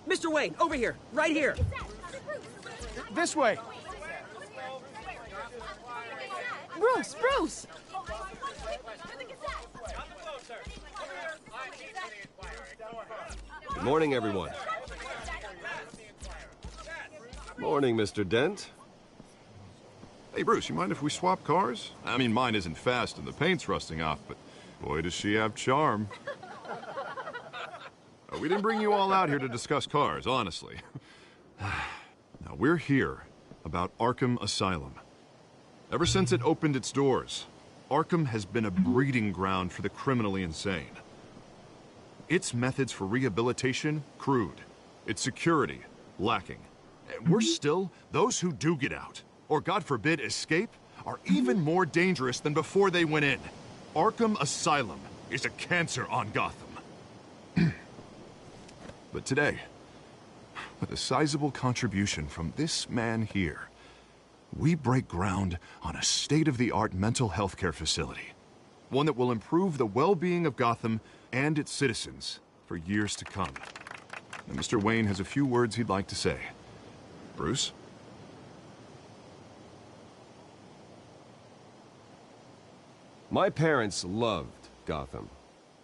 Mr. Wayne, over here, right here. This way. Bruce! Bruce! Good morning, everyone. Morning, Mr. Dent. Hey, Bruce, you mind if we swap cars? I mean, mine isn't fast and the paint's rusting off, but boy, does she have charm. We didn't bring you all out here to discuss cars, honestly. Now, we're here about Arkham Asylum. Ever since it opened its doors, Arkham has been a breeding ground for the criminally insane. Its methods for rehabilitation, crude. Its security, lacking. And worse still, those who do get out, or God forbid, escape, are even more dangerous than before they went in. Arkham Asylum is a cancer on Gotham. But today, with a sizable contribution from this man here, we break ground on a state-of-the-art mental health care facility. One that will improve the well-being of Gotham and its citizens for years to come. Now, Mr. Wayne has a few words he'd like to say. Bruce? My parents loved Gotham.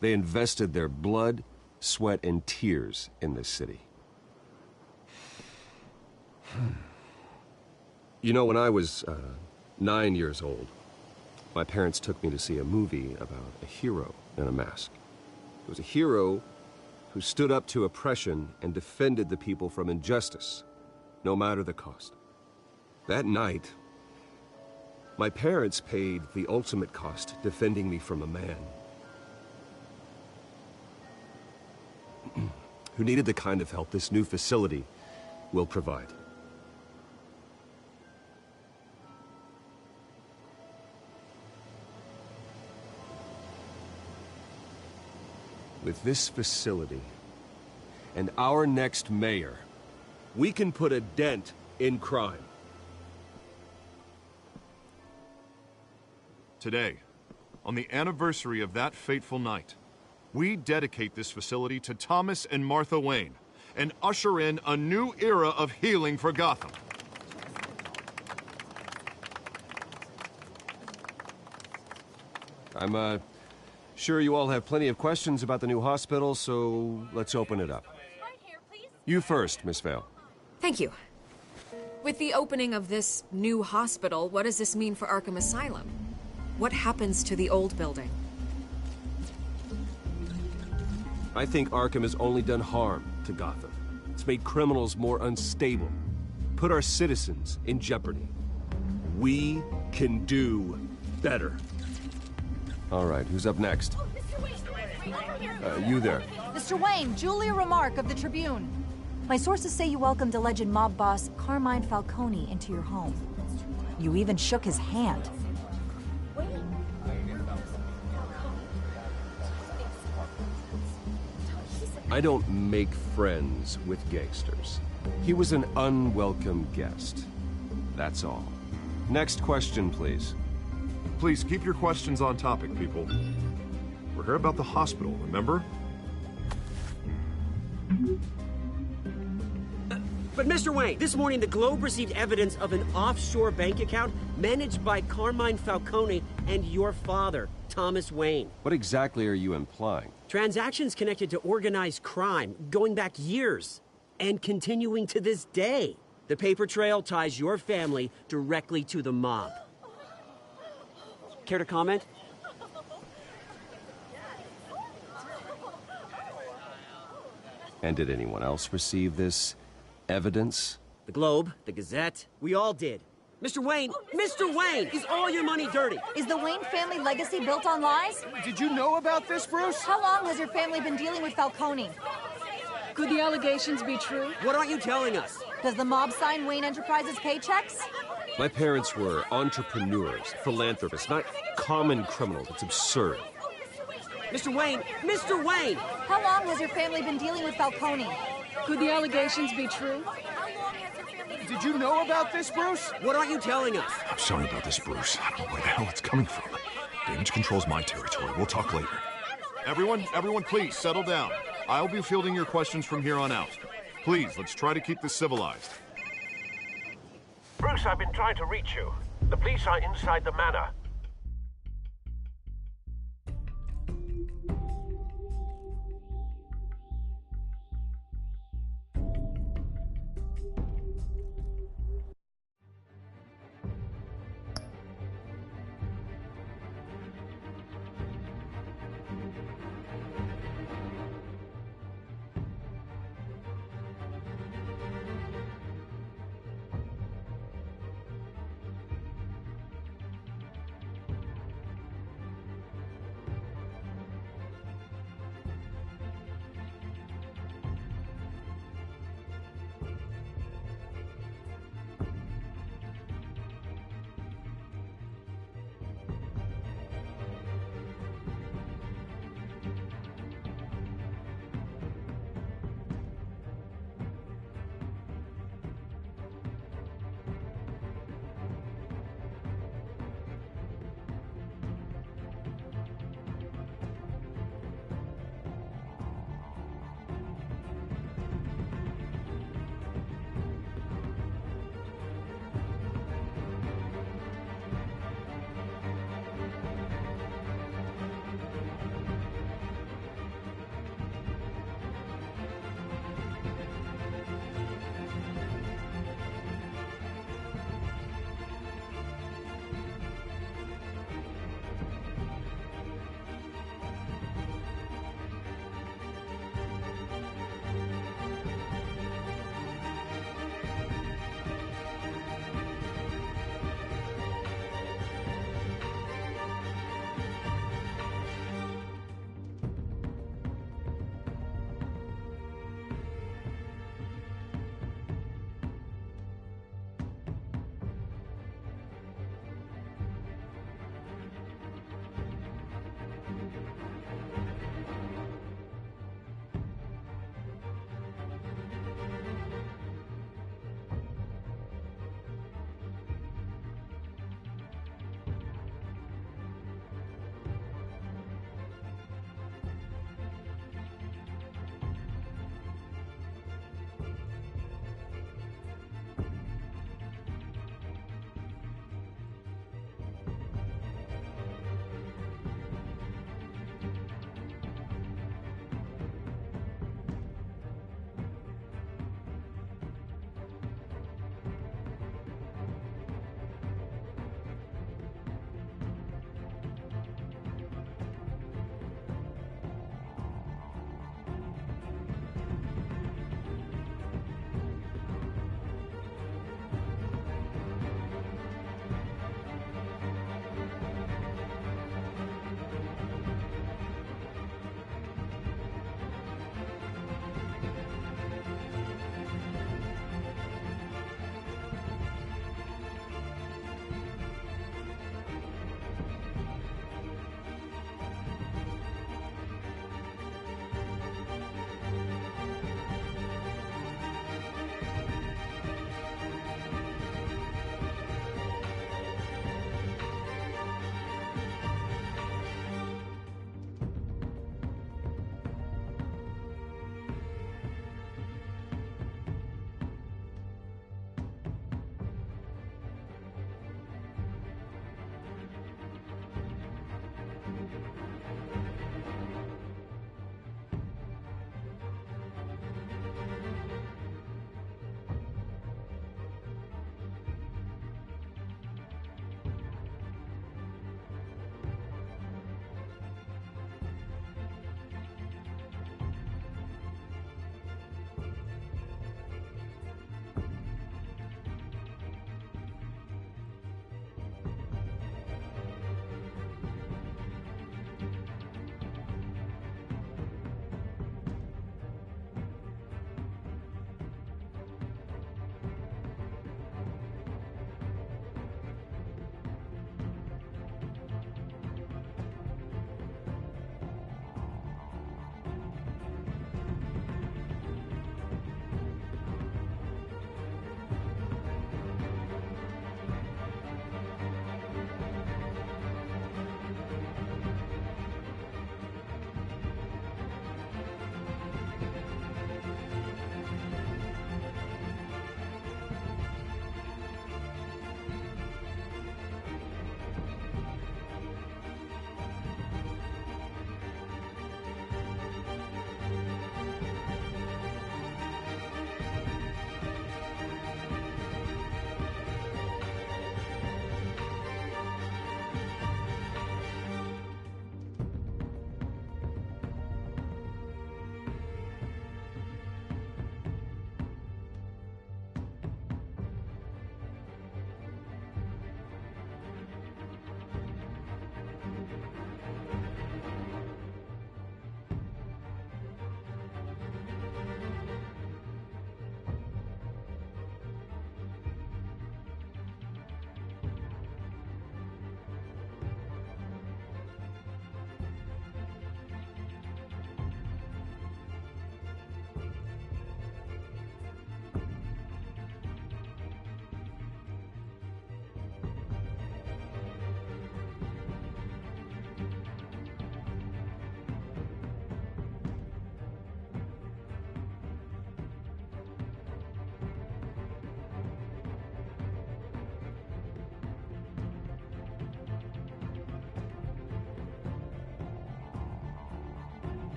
They invested their blood, sweat, and tears in this city. You know, when I was 9 years old, my parents took me to see a movie about a hero in a mask. It was a hero who stood up to oppression and defended the people from injustice, no matter the cost. That night, my parents paid the ultimate cost defending me from a man who needed the kind of help this new facility will provide. With this facility and our next mayor, we can put a dent in crime. Today, on the anniversary of that fateful night, we dedicate this facility to Thomas and Martha Wayne and usher in a new era of healing for Gotham. I'm sure you all have plenty of questions about the new hospital, so let's open it up. You first, Miss Vale. Thank you. With the opening of this new hospital, what does this mean for Arkham Asylum? What happens to the old building? I think Arkham has only done harm to Gotham. It's made criminals more unstable, put our citizens in jeopardy. We can do better. All right, who's up next? You there. Mr. Wayne, Julia Remark of the Tribune. My sources say you welcomed alleged mob boss Carmine Falcone into your home. You even shook his hand. I don't make friends with gangsters. He was an unwelcome guest. That's all. Next question, please. Please keep your questions on topic, people. We're here about the hospital, remember? But Mr. Wayne, this morning the Globe received evidence of an offshore bank account managed by Carmine Falcone and your father, Thomas Wayne. What exactly are you implying? Transactions connected to organized crime, going back years, and continuing to this day. The paper trail ties your family directly to the mob. Care to comment? And did anyone else receive this evidence? The Globe, the Gazette, we all did. Mr. Wayne, is all your money dirty? Is the Wayne family legacy built on lies? Did you know about this, Bruce? How long has your family been dealing with Falcone? Could the allegations be true? What aren't you telling us? Does the mob sign Wayne Enterprises paychecks? My parents were entrepreneurs, philanthropists, not common criminals. It's absurd. Mr. Wayne! How long has your family been dealing with Falcone? Could the allegations be true? Did you know about this, Bruce? What aren't you telling us? I'm sorry about this, Bruce. I don't know where the hell it's coming from. Damage control's my territory. We'll talk later. Everyone, please, settle down. I'll be fielding your questions from here on out. Please, let's try to keep this civilized. Bruce, I've been trying to reach you. The police are inside the manor.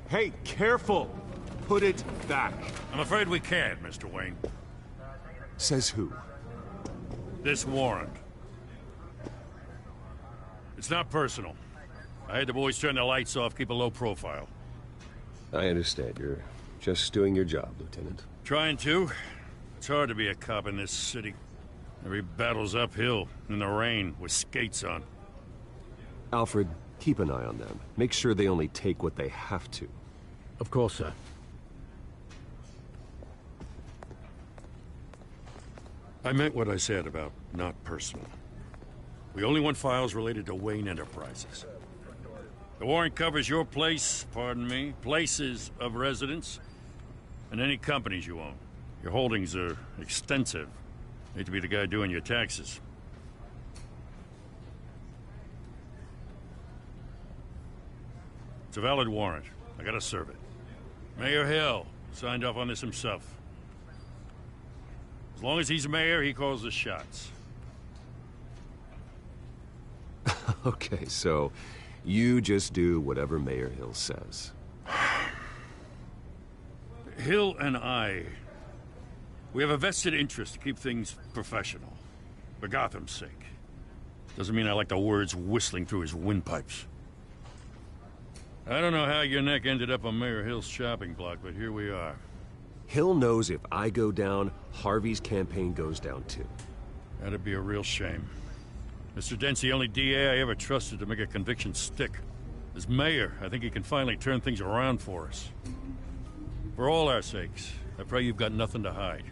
Hey, careful! Put it back. I'm afraid we can't, Mr. Wayne. Says who? This warrant. It's not personal. I had the boys turn the lights off, keep a low profile. I understand. You're just doing your job, Lieutenant. Trying to. It's hard to be a cop in this city. Every battle's uphill, in the rain, with skates on. Alfred, keep an eye on them. Make sure they only take what they have to. Of course, sir. I meant what I said about not personal. We only want files related to Wayne Enterprises. The warrant covers your place, pardon me, places of residence, and any companies you own. Your holdings are extensive. Hate to be the guy doing your taxes. It's a valid warrant. I gotta serve it. Mayor Hill signed off on this himself. As long as he's mayor, he calls the shots. Okay, so you just do whatever Mayor Hill says. Hill and I, we have a vested interest to keep things professional. For Gotham's sake. Doesn't mean I like the words whistling through his windpipes. I don't know how your neck ended up on Mayor Hill's shopping block, but here we are. Hill knows if I go down, Harvey's campaign goes down too. That'd be a real shame. Mr. Dent's the only DA I ever trusted to make a conviction stick. As mayor, I think he can finally turn things around for us. For all our sakes, I pray you've got nothing to hide.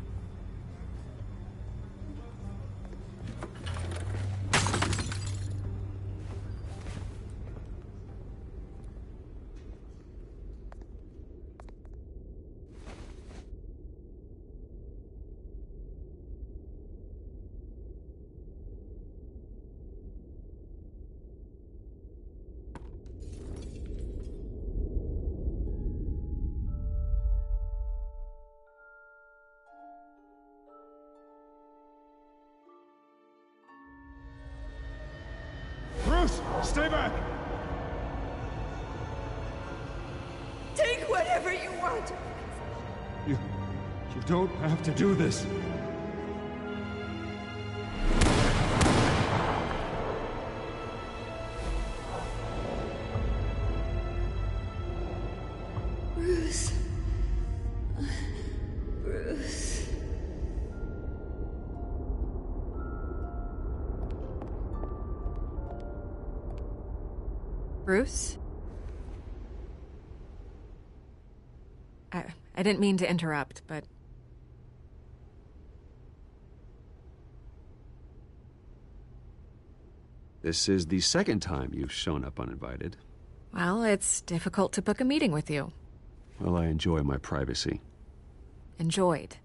Bruce, stay back! Take whatever you want. You don't have to do this. Bruce. Bruce. Bruce? I didn't mean to interrupt, but... This is the second time you've shown up uninvited. Well, it's difficult to book a meeting with you. Well, I enjoy my privacy. Enjoyed.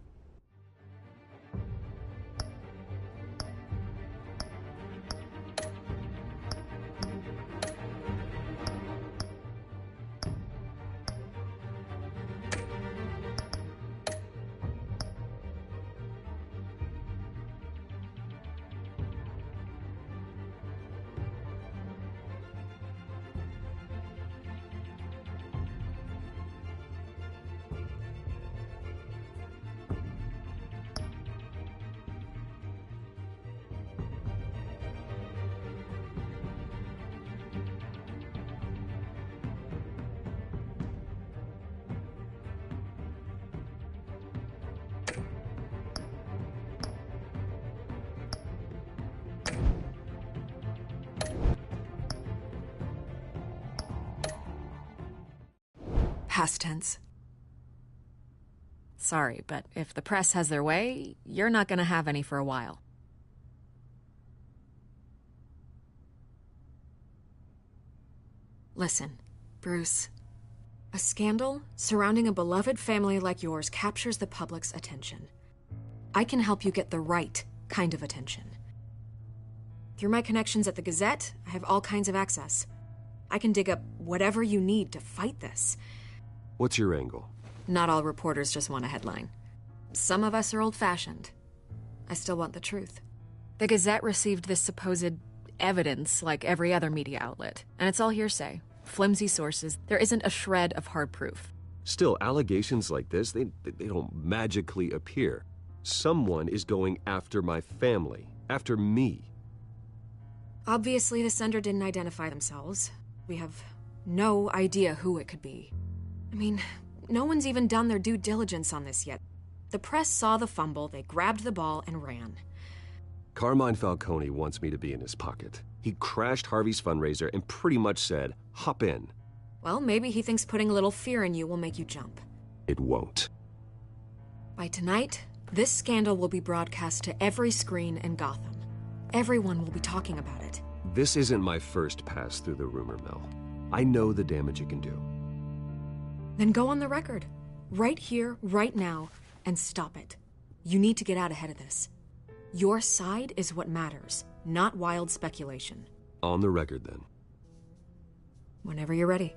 Past tense. Sorry, but if the press has their way, you're not gonna have any for a while. Listen, Bruce. A scandal surrounding a beloved family like yours captures the public's attention. I can help you get the right kind of attention. Through my connections at the Gazette, I have all kinds of access. I can dig up whatever you need to fight this. What's your angle? Not all reporters just want a headline. Some of us are old-fashioned. I still want the truth. The Gazette received this supposed evidence like every other media outlet, and it's all hearsay. flimsy sources. There isn't a shred of hard proof. Still, allegations like this, they don't magically appear. Someone is going after my family, after me. Obviously, the sender didn't identify themselves. We have no idea who it could be. I mean, no one's even done their due diligence on this yet. The press saw the fumble, they grabbed the ball and ran. Carmine Falcone wants me to be in his pocket. He crashed Harvey's fundraiser and pretty much said, hop in. Well, maybe he thinks putting a little fear in you will make you jump. It won't. By tonight, this scandal will be broadcast to every screen in Gotham. Everyone will be talking about it. This isn't my first pass through the rumor mill. I know the damage it can do. Then go on the record. Right here, right now, and stop it. You need to get out ahead of this. Your side is what matters, not wild speculation. On the record, then. Whenever you're ready.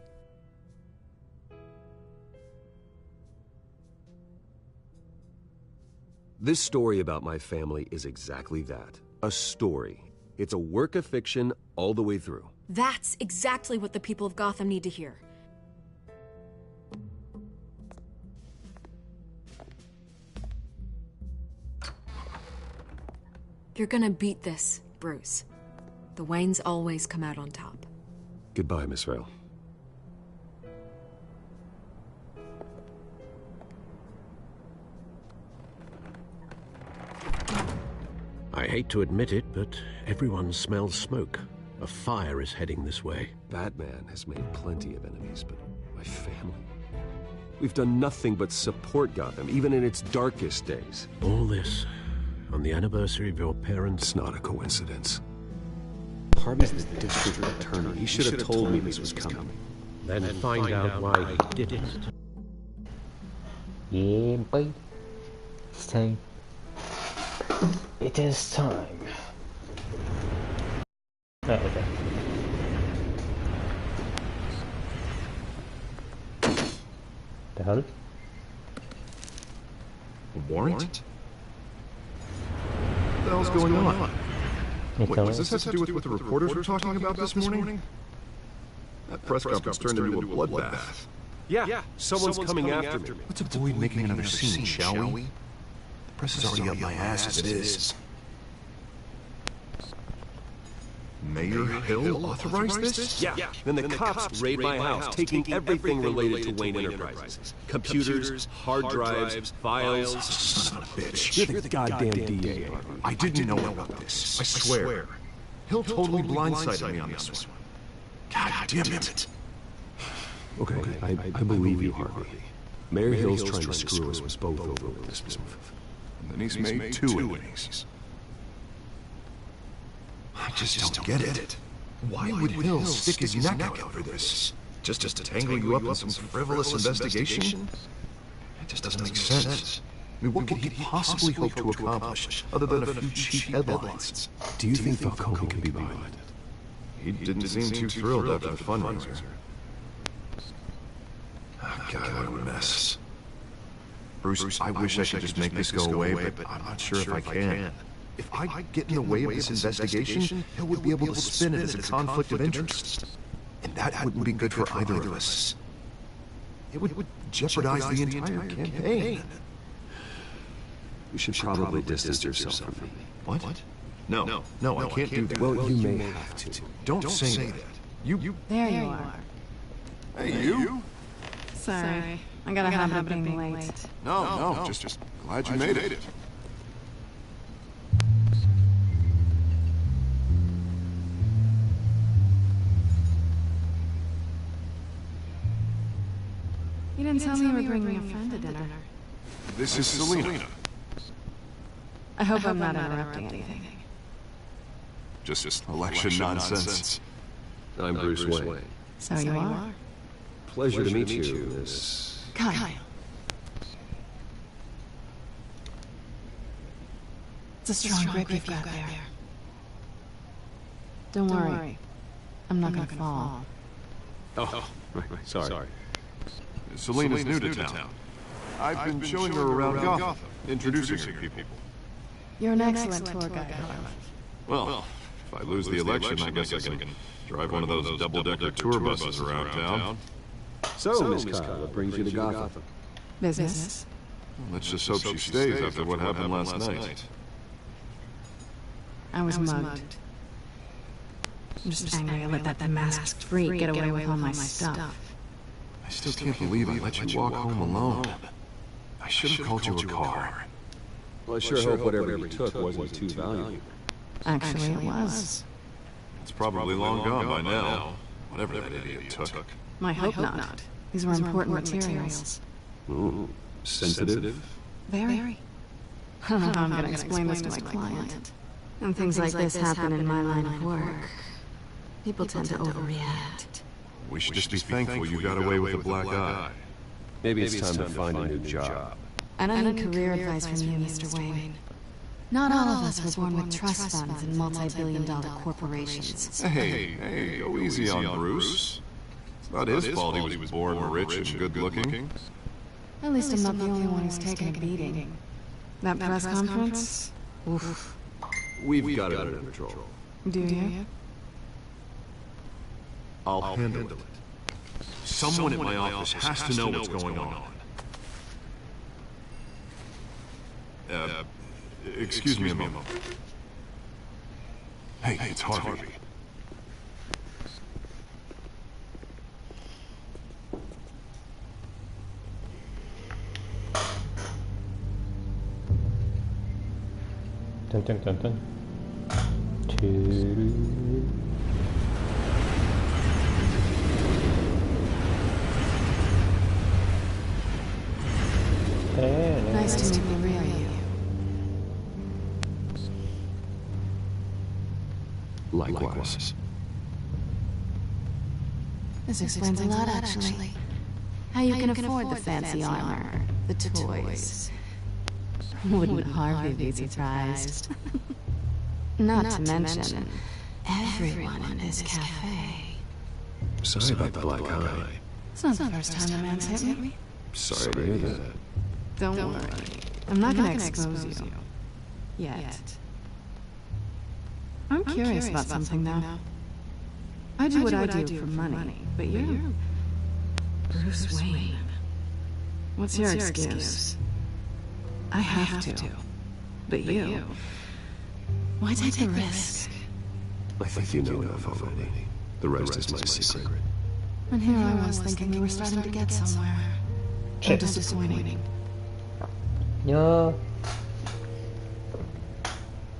This story about my family is exactly that. A story. It's a work of fiction all the way through. That's exactly what the people of Gotham need to hear. You're gonna beat this, Bruce. The Waynes always come out on top. Goodbye, Miss Vale. I hate to admit it, but everyone smells smoke. A fire is heading this way. Batman has made plenty of enemies, but my family... We've done nothing but support Gotham, even in its darkest days. All this on the anniversary of your parents'... It's not a coincidence. Harvey's the district attorney. He should have told me this was coming. Then find out why he did it. Yeah, boy. It's time. It is time. Oh, okay. The hell? A warrant? What the hell's going on? Wait, does this have to do with what the reporters were talking about this morning? That press conference turned into a bloodbath. Yeah, someone's coming after me. Let's avoid making another scene, shall we? The press is already up my ass as it is. Mayor Hill authorized this? Yeah. Then the cops raid my house, taking everything related to Wayne Enterprises. Computers, hard drives, files. Son of a bitch. You're the goddamn DA. I didn't know about this. I swear. Hill totally blindsided me on this one. God damn it. Okay, I believe you, Harvey. Mayor Hill's trying to screw us both over with this move. And then he's made two enemies. I just don't get it. Why would Hill stick his neck out for this? Just to tangle you up in some frivolous investigation? It just doesn't make sense. I mean, what could he possibly hope to accomplish other than a few cheap headlines? Do you think Falcone could be behind it? He didn't seem too thrilled after the fundraiser. Oh, God, what a mess. Bruce, I wish I could just make this go away, but I'm not sure if I can. If I get in the way of this investigation, Hill would be able to spin it as a conflict of interest. And that wouldn't be good for either of us. It would jeopardize the entire campaign. You should probably distance yourself from me. What? No, I can't do that. Well, you may have to. Don't say that. You... There you are. Hey, you? Sorry. I got a habit of being late. No, just glad you made it. You didn't tell me you were bringing a friend to dinner. This is Selena. I hope I'm not interrupting anything. Just election nonsense. I'm Bruce Wayne. So you are. Pleasure to meet you, Miss... Kyle. It's a strong grip you've got there. Don't worry. I'm not gonna fall. Oh, right. Sorry. Selena's new to town. I've been showing her around Gotham, introducing her to people. You're an excellent tour guide, however. Well, if I lose the election, I guess I can Drive one of those double-decker tour buses around town. So, Miss Kyle, what brings you to Gotham? Business. Well, let's just hope she stays after what happened last night. I was mugged. I'm just angry I let that masked freak get away with all my stuff. I still can't believe I let you walk home alone. I should have called you a car. Well, I sure hope whatever you took wasn't too valuable. Actually, it was. It's probably long gone by now. Whatever that idiot took. I hope not. These were important materials. Ooh, sensitive? Very. I don't know how I'm going to explain this to my client. And things like this happen in my line of work. People tend to overreact. We should just be thankful you got away with a black eye. Maybe it's time to find a new job. I don't need career advice from you, Mr. Wayne. Not all of us were born with trust funds and multi-billion-dollar corporations. Hey, go easy on Bruce. It's not his fault he was born rich and good-looking. At least I'm not the only one who's taken a beating. That press conference? Oof. We've got it under control. Do you? I'll handle it. Someone in my office has to know what's going on. Excuse me a moment. Hey, it's Harvey. Dun dun dun dun. Two. Hey, nice to meet the real you. Likewise. This explains a lot, actually. How you can afford the fancy armor, the toys. Wouldn't Harvey be surprised? Not to mention, everyone in this cafe. Sorry about the black eye. It's not the first time the man's hit me. Sorry to hear that. Don't worry. I'm not gonna expose you. Yet. I'm curious about something, though. I do what I do for money, but you're... Bruce Wayne. What's your excuse? I have to. But you... Why take the risk? I think you know enough already. The rest is my secret. And here I was thinking we were starting to get somewhere. How disappointing. Yeah.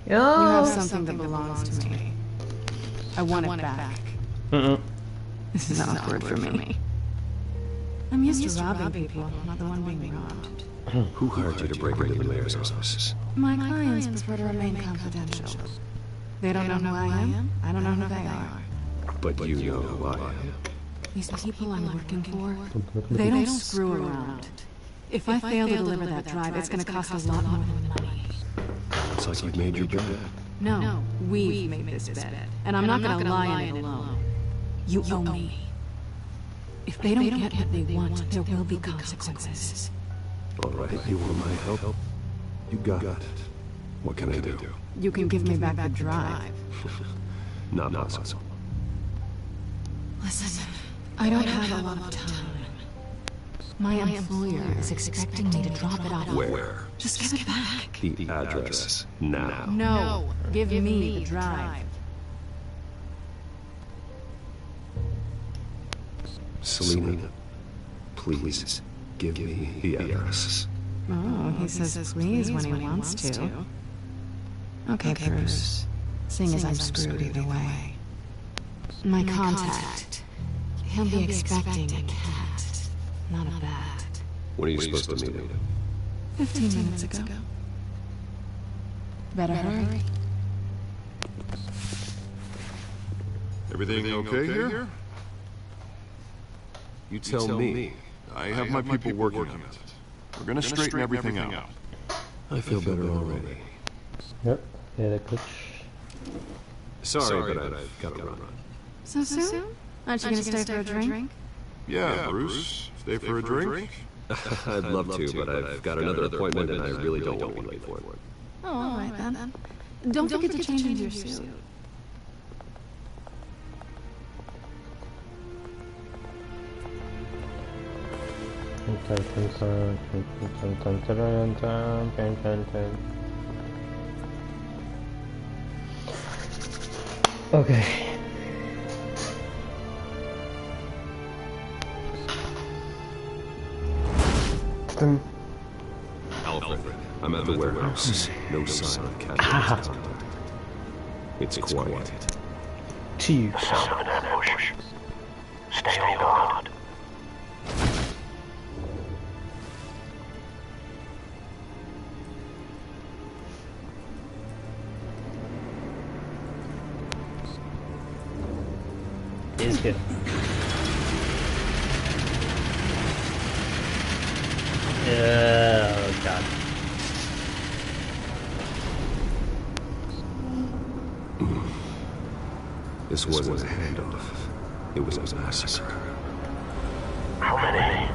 You have something that belongs to me. I want it back. This is awkward for me. I'm used to robbing people, not the one being robbed. Who hired you to break into the mayor's office? My clients prefer to remain confidential. They don't know who I am. I don't know who they are. But you know who I am. These people I'm working for, they don't screw around. If I fail to deliver that drive, it's going to cost a lot more than money. It's like you've made your bed. No, we've made this bed. And I'm not going to lie in it alone. You owe me. If they don't get what they want, there will be consequences. All right, you want my help? You got it. What can I do? You can give me back the drive. Not possible. Listen, I don't have a lot of time. My employer is expecting me to drop it off. Where? Just give it back. The address now. No, give me the drive. Selena, please give me the address. Oh, he says please when he wants to. Okay, Bruce. Seeing as I'm screwed either way. My contact. He'll be expecting a cat, not a bat. When are you supposed to meet him? 15 minutes ago. Better hurry. Everything okay here? You tell me. I have my people working on it. We're gonna straighten everything out. I feel better already. Yep, yeah, the coach. Sorry, but I've got to run. So soon? Aren't you gonna stay for a drink? Yeah, Bruce. Stay for a drink? I'd love to, but I've got another appointment and I really don't want to be late for it. Oh, all right then. Don't forget to change into your suit. Okay. Alfred, I'm at the warehouse. No sign of casual contact. It's quiet. Two. The sound of an ambush. Stay on guard. Is good. Oh god. This wasn't a handoff. It was a massacre. How many?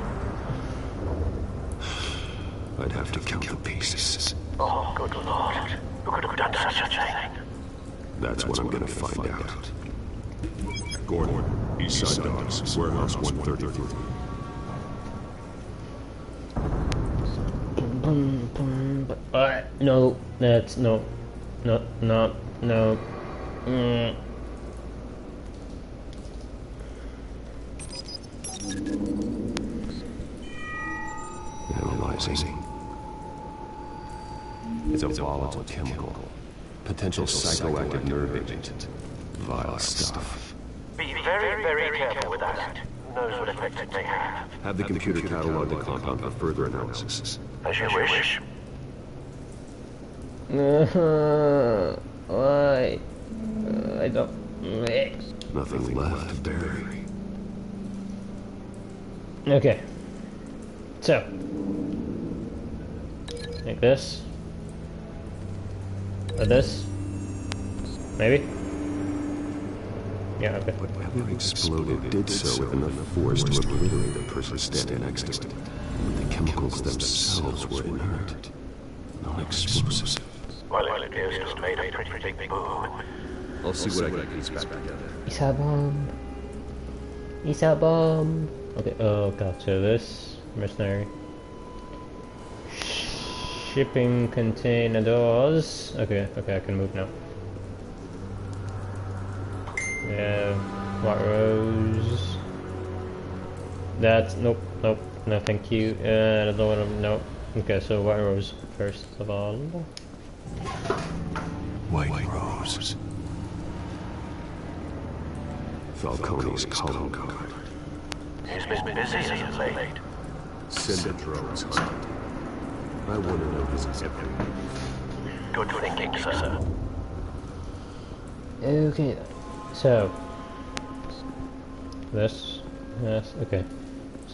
I'd have to count the pieces. Oh, good lord. Who could have done such a thing? That's what I'm gonna find out. Gordon, Eastside Docks, Warehouse 133. No, that's no. No. Analyzing. It's a volatile chemical. Potential psychoactive nerve agent. Vile stuff. Be very, very careful with that. Who knows what effect it may have. Have the computer catalog the compound for further analysis. As you wish. Why? I don't. Nothing left to bury. Okay. So. Like this. Or this. Maybe? Yeah, okay. Whatever exploded did so with enough force to obliterate the person standing next to it. But the chemicals themselves were inert, non-explosive. Well, it appears to have made a pretty big boom. I'll see what I can piece back together. Isa bomb. Isa bomb. Okay, oh god, so this mercenary. Shipping container doors. Okay, I can move now. Yeah, White Rose. That's nope, no thank you. I don't want to, no. Okay, so White Rose first of all. White Rose. Falcone's column card. He's been busy as of late. Send the drones hunt. I want to know his everything. Good thinking, sir. Okay, so this, yes, okay.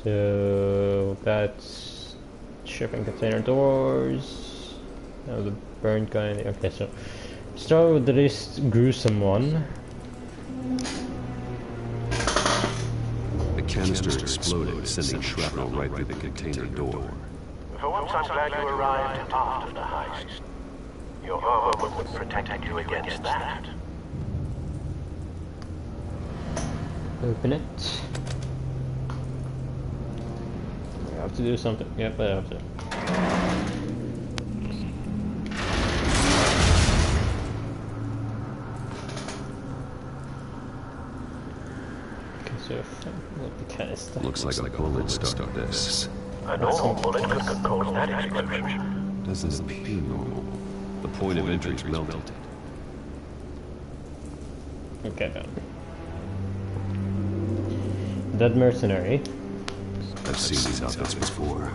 So that's shipping container doors. Now the burned kind. Okay, so start with the least gruesome one. The canister exploded, sending shrapnel right through the container door. For once, I'm glad you arrived after the heist. Your armor would protect you against that. Open it. I have to do something. Yep, I have to. Okay, so what the canister. Looks like a bullet started this. A normal bullet could cause that explosion. Doesn't appear normal. The point of entry is melted. Okay, then. Dead mercenary. I've seen these outfits before.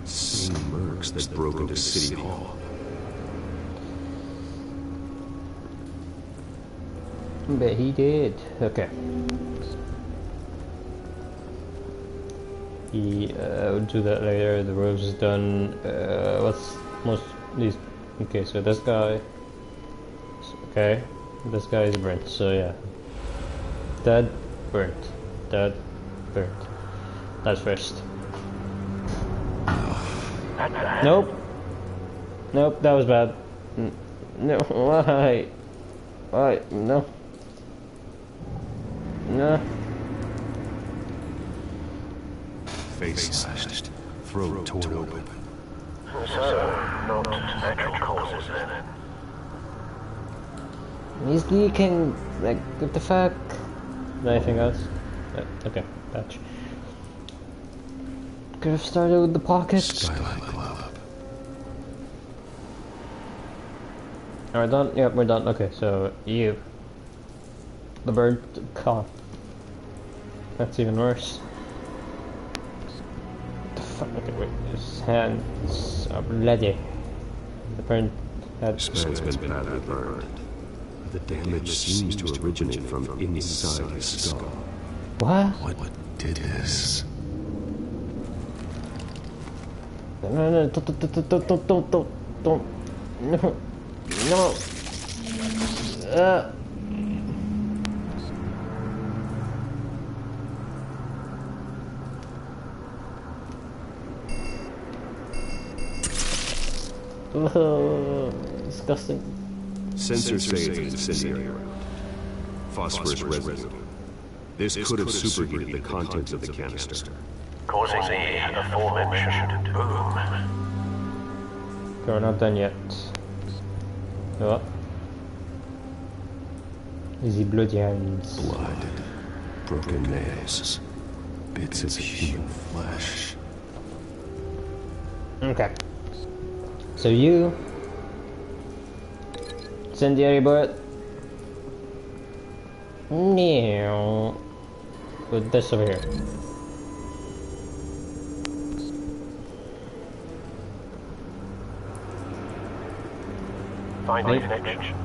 Same mercs that broke into City Hall. But he did. Okay. We'll do that later. The rose is done. What's most these? Okay, so this guy. Okay, this guy is burnt. So yeah, dead, burnt, dead, burnt. That's first. Nope. Nope, that was bad. No, why? Why? No. No. face slashed, throat torn open. So, not natural causes then. He's leaking. Like, what the fuck? Anything else? Okay, patch. Could have started with the pockets. Skylight Club. Are we done? Yep, we're done. Okay, so you. The bird cop. That's even worse. What the fuck? Okay, wait. His hands are bloody. The burnt head. This man's been badly burned. The damage seems to originate from inside his skull. What? What did this? No, don't. No. Disgusting. Sensors say it's incendiary round. Phosphorus residue. This could have superheated the contents of the canister, Causing the aforementioned boom. Okay, we're not done yet. What? Easy bloody hands. Blood, broken nails, bits of human flesh. Okay. So you... incendiary bullet. No. Put this over here. Find the connection.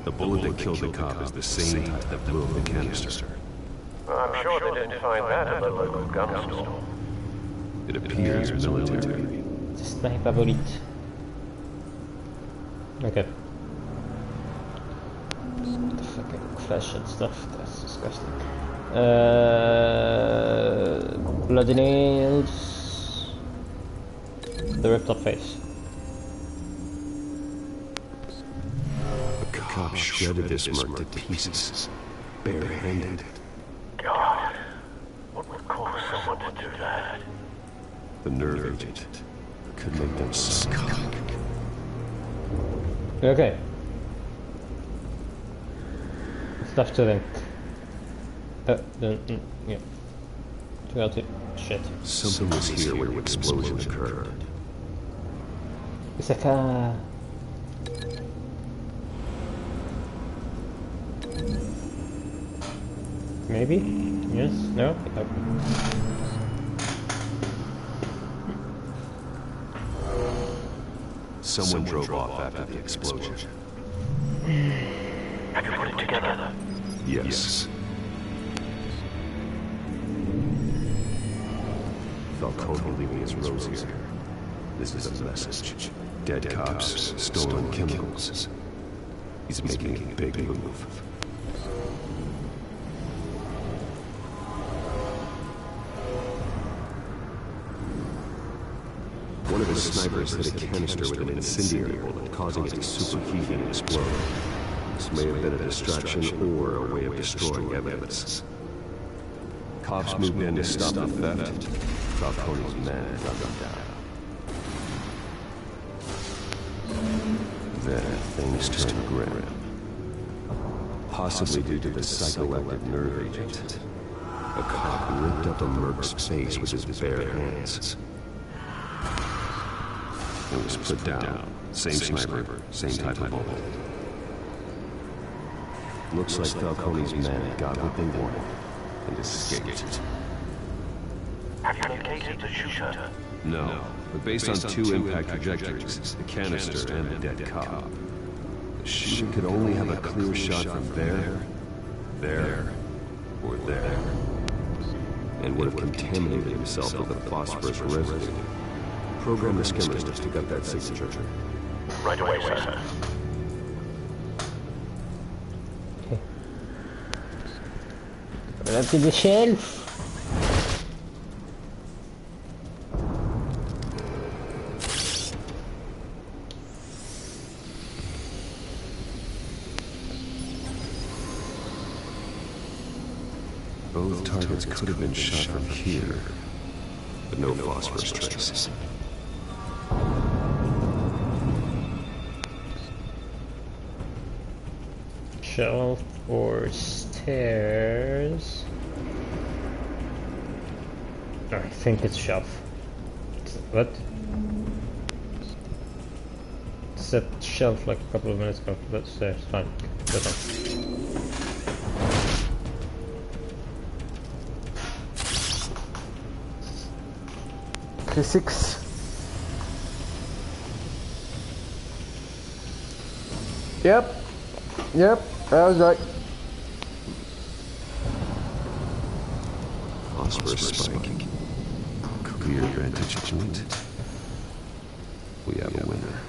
The bullet that killed the cop is the same type that blew up the canister. I'm sure they didn't find that at the local gun store. It appears military. Sniper bullet. Okay. The fucking flesh and stuff, that's disgusting. Bloody nails. The ripped off face. The cop shredded this merc to pieces, barehanded. God, what would cause someone to do that? The nerve agent could make them succumb. Okay. Stuff to think. Yeah. To out it. Shit. Something was here when the explosion occurred. It's like a... Maybe? Yes? No? Someone drove off after the explosion. Have you put it together? Yes. Falcone leaving his rose here. This is a message. Dead cops, stolen chemicals. He's making a big move. One of his snipers hit a canister with an incendiary bullet, causing it to superheat and explode. This may have been a distraction or a way of destroying evidence. Cops moved in to stop the theft. Falcone's men gunned them down. Then things turned grim. Possibly due to the psychoactive nerve agent. A cop ripped up a merc's face with his bare hands. It was put down. Same sniper, same type of bullet. Looks like Falcone's men got what they wanted and escaped. Have you located the shooter? No, but based on two impact trajectories, the canister and the dead cop, the shooter could only have a clear shot from there, or there, and would have contaminated himself with the phosphorus residue. Program the skimmers to pick up that signature. Right away, sir. Put it to the shelf. Both targets could have been shot from here, but no phosphorus trace. Shelf or stairs? I think it's shelf. What? It said shelf like a couple of minutes ago. But stairs, fine. That's fine. Physics. Yep, that was right. Phosphorus spike. Clear vantage point. We have a winner.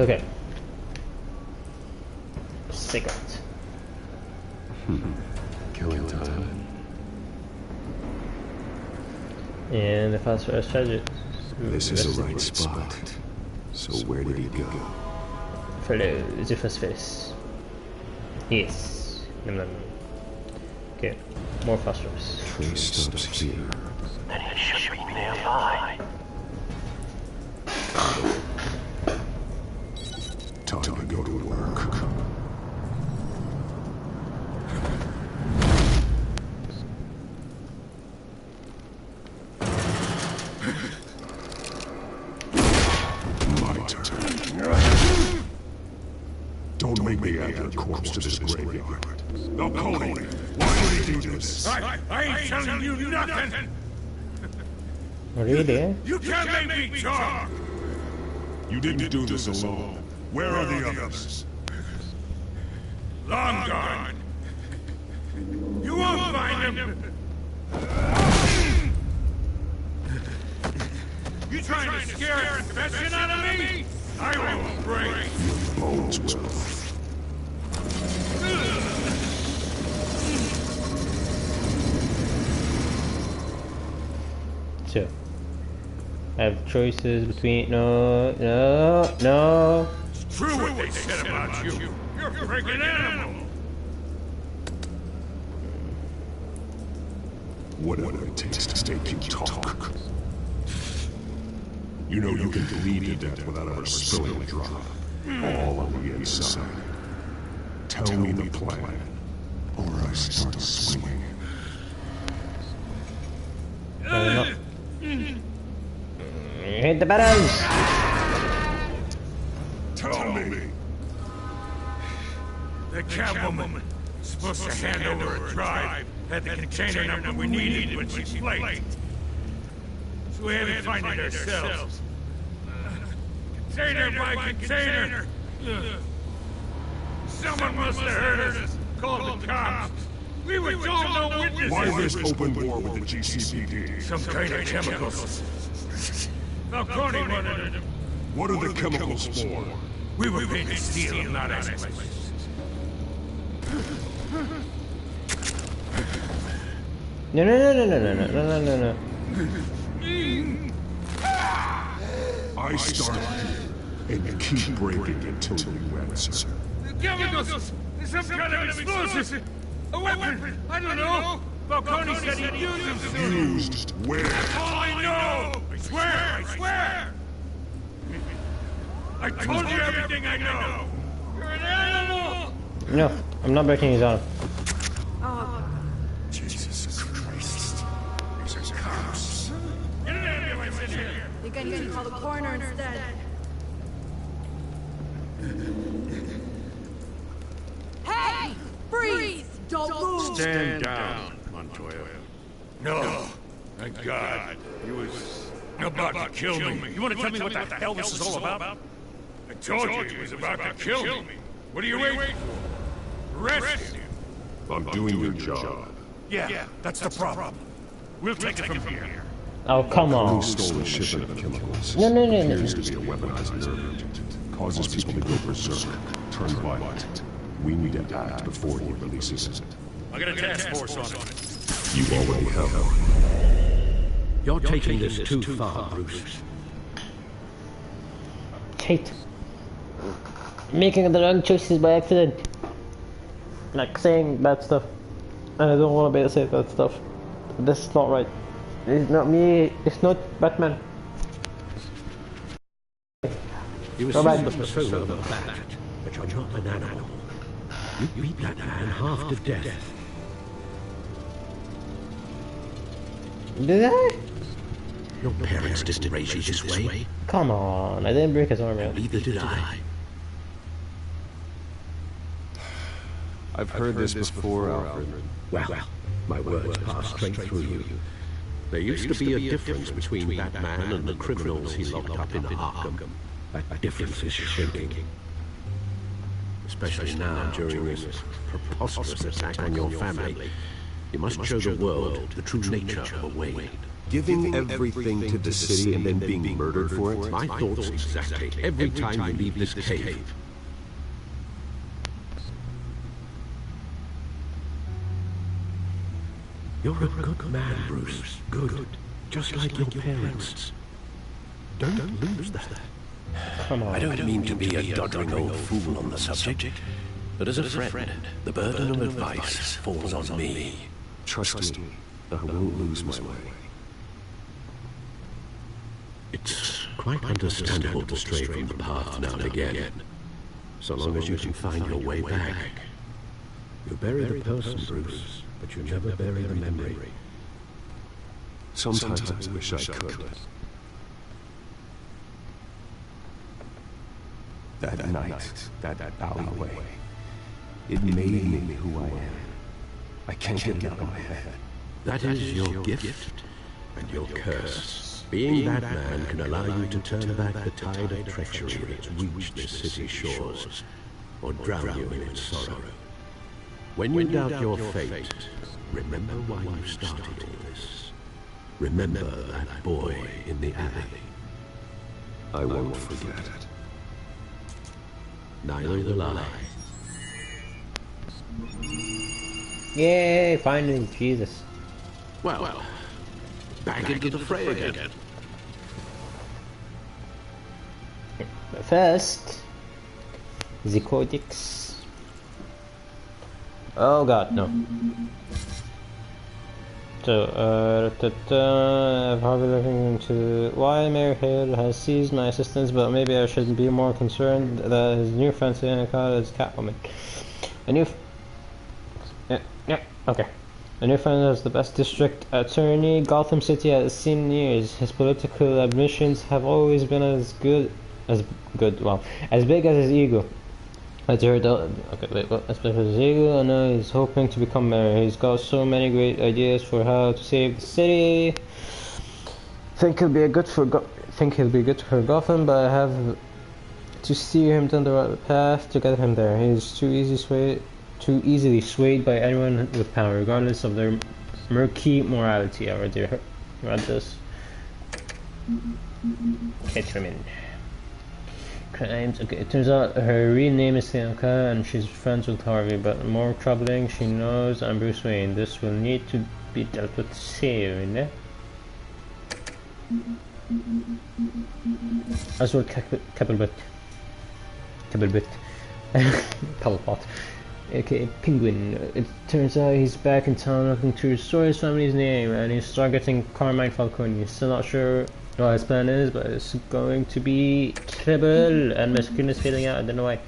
Okay. Cigarette. Killing time. And the phosphorus charger. This is the right spot. So where did he go? Follow the phosphorus. Yes. Okay, more phosphorus. Trace stops here. Then it should be nearby. Time to go to work. My turn. Don't make me add your corpse to this graveyard. No, Cody, why would he do this? I ain't telling you nothing! Really? You can't make me talk! You didn't do this alone. Where are the others? Long gone! You won't find them! You trying to scare a confession out of me? I won't break! Your bones will. So, I have choices between no. It's true what they said about you. You're a freaking animal. Whatever it takes to make you talk. You know you can bleed to death without ever spilling a drop. All on the inside. Tell me the plan, or I start swinging. Hit the buttons! Tell me! The Catwoman, supposed to hand over a drive, had the container number we needed when she flaked. So we had to find it ourselves. Container by container! Someone must have heard us, called the cops. We were told no witnesses. Why this open war with the GCPD? Some kind of chemicals. Falcone wanted them. What are the chemicals for? We were paid to steal them, not escalate. No. I start here and keep breaking until you answer. The chemicals! There's some kind of explosive! A weapon! I don't know! Falcone said he'd use them soon! Used where? That's all I know! I swear! I told you everything I know! You're an animal! No, I'm not breaking his arm. Jesus Christ. These are cops. Get an ambulance in here! You can even call the coroner instead. Hey! Freeze! Don't move! Stand down, Montoya. No. Thank God. He was about to kill me. You want to tell me what the hell this is all about? I told you he was about to kill me. What are you waiting for? Arrest him. I'm doing your job. Yeah, that's the problem. We'll take it from here. Oh, come on. He stole a shipment of chemicals. No. Appears to be a weaponized nerve agent. Causes people to go berserk, turn violent. We need to act before he releases it. I got a task force on it. You already have. You're taking this too far, Bruce. Kate. making the wrong choices by accident. Like saying bad stuff. And I don't want to say bad stuff. This is not right. It's not me, it's not Batman. You assume the persona of a bat, but you're not an animal. You beat that man half to death. Did I? Your parents didn't raise you this way. Come on, I didn't break his arm out. Neither did I. I've heard this before, Alfred. Well, my words passed straight through you. There used to be a difference between Batman and the criminals he locked up in Arkham. That difference is shrinking. Especially now, during this preposterous attack on your family. You must show the world the true nature of a Wayne. Giving everything to the city and then being murdered for it? My thoughts exactly. Every time you leave this cave. You're a good man, Bruce. Good. Just like your parents. Don't lose that. Come on. I don't mean to be a doddering old fool on the subject, but as a friend, the burden of advice falls on me. Trust me, I won't lose my way. It's quite understandable to stray from the path now and again, so long as you can find your way back. You bury the person, Bruce, but you never bury the memory. Sometimes I wish I could. That night, that alleyway, it made me who I am. I can't get it out of my head. That is your gift and your curse. Being Batman can allow you to turn back the tide of treachery that's reached this city's shores, or drown you in its sorrow. When you doubt your fate, remember why you started all this. Remember that boy in the alley. I won't forget it. Neither will I. Yay, finally, Jesus. Well, back into the fray again. But first, the codex. Oh god, no. So, I've probably looking into why Mayor Hale has seized my assistance, but maybe I should be more concerned that his new friend Seneca is Catwoman. Okay. A new friend is the best district attorney Gotham City has seen in years. His political ambitions have always been as big as his ego. As big as his ego, I know he's hoping to become mayor. He's got so many great ideas for how to save the city. Think he'll be good for Gotham, but I have to steer him down the right path to get him there. He's too easily swayed by anyone with power, regardless of their murky morality. I already read this. Catwoman. Crimes. Okay, it turns out her real name is Seneca and she's friends with Harvey, but more troubling, she knows I'm Bruce Wayne. This will need to be dealt with soon. As well, Cobblepot. Cobblepot. Okay, Penguin. It turns out he's back in town looking to restore his family's name, and he's targeting Carmine Falcone. He's still not sure what his plan is, but it's going to be trouble, and my screen is fading out, I don't know why.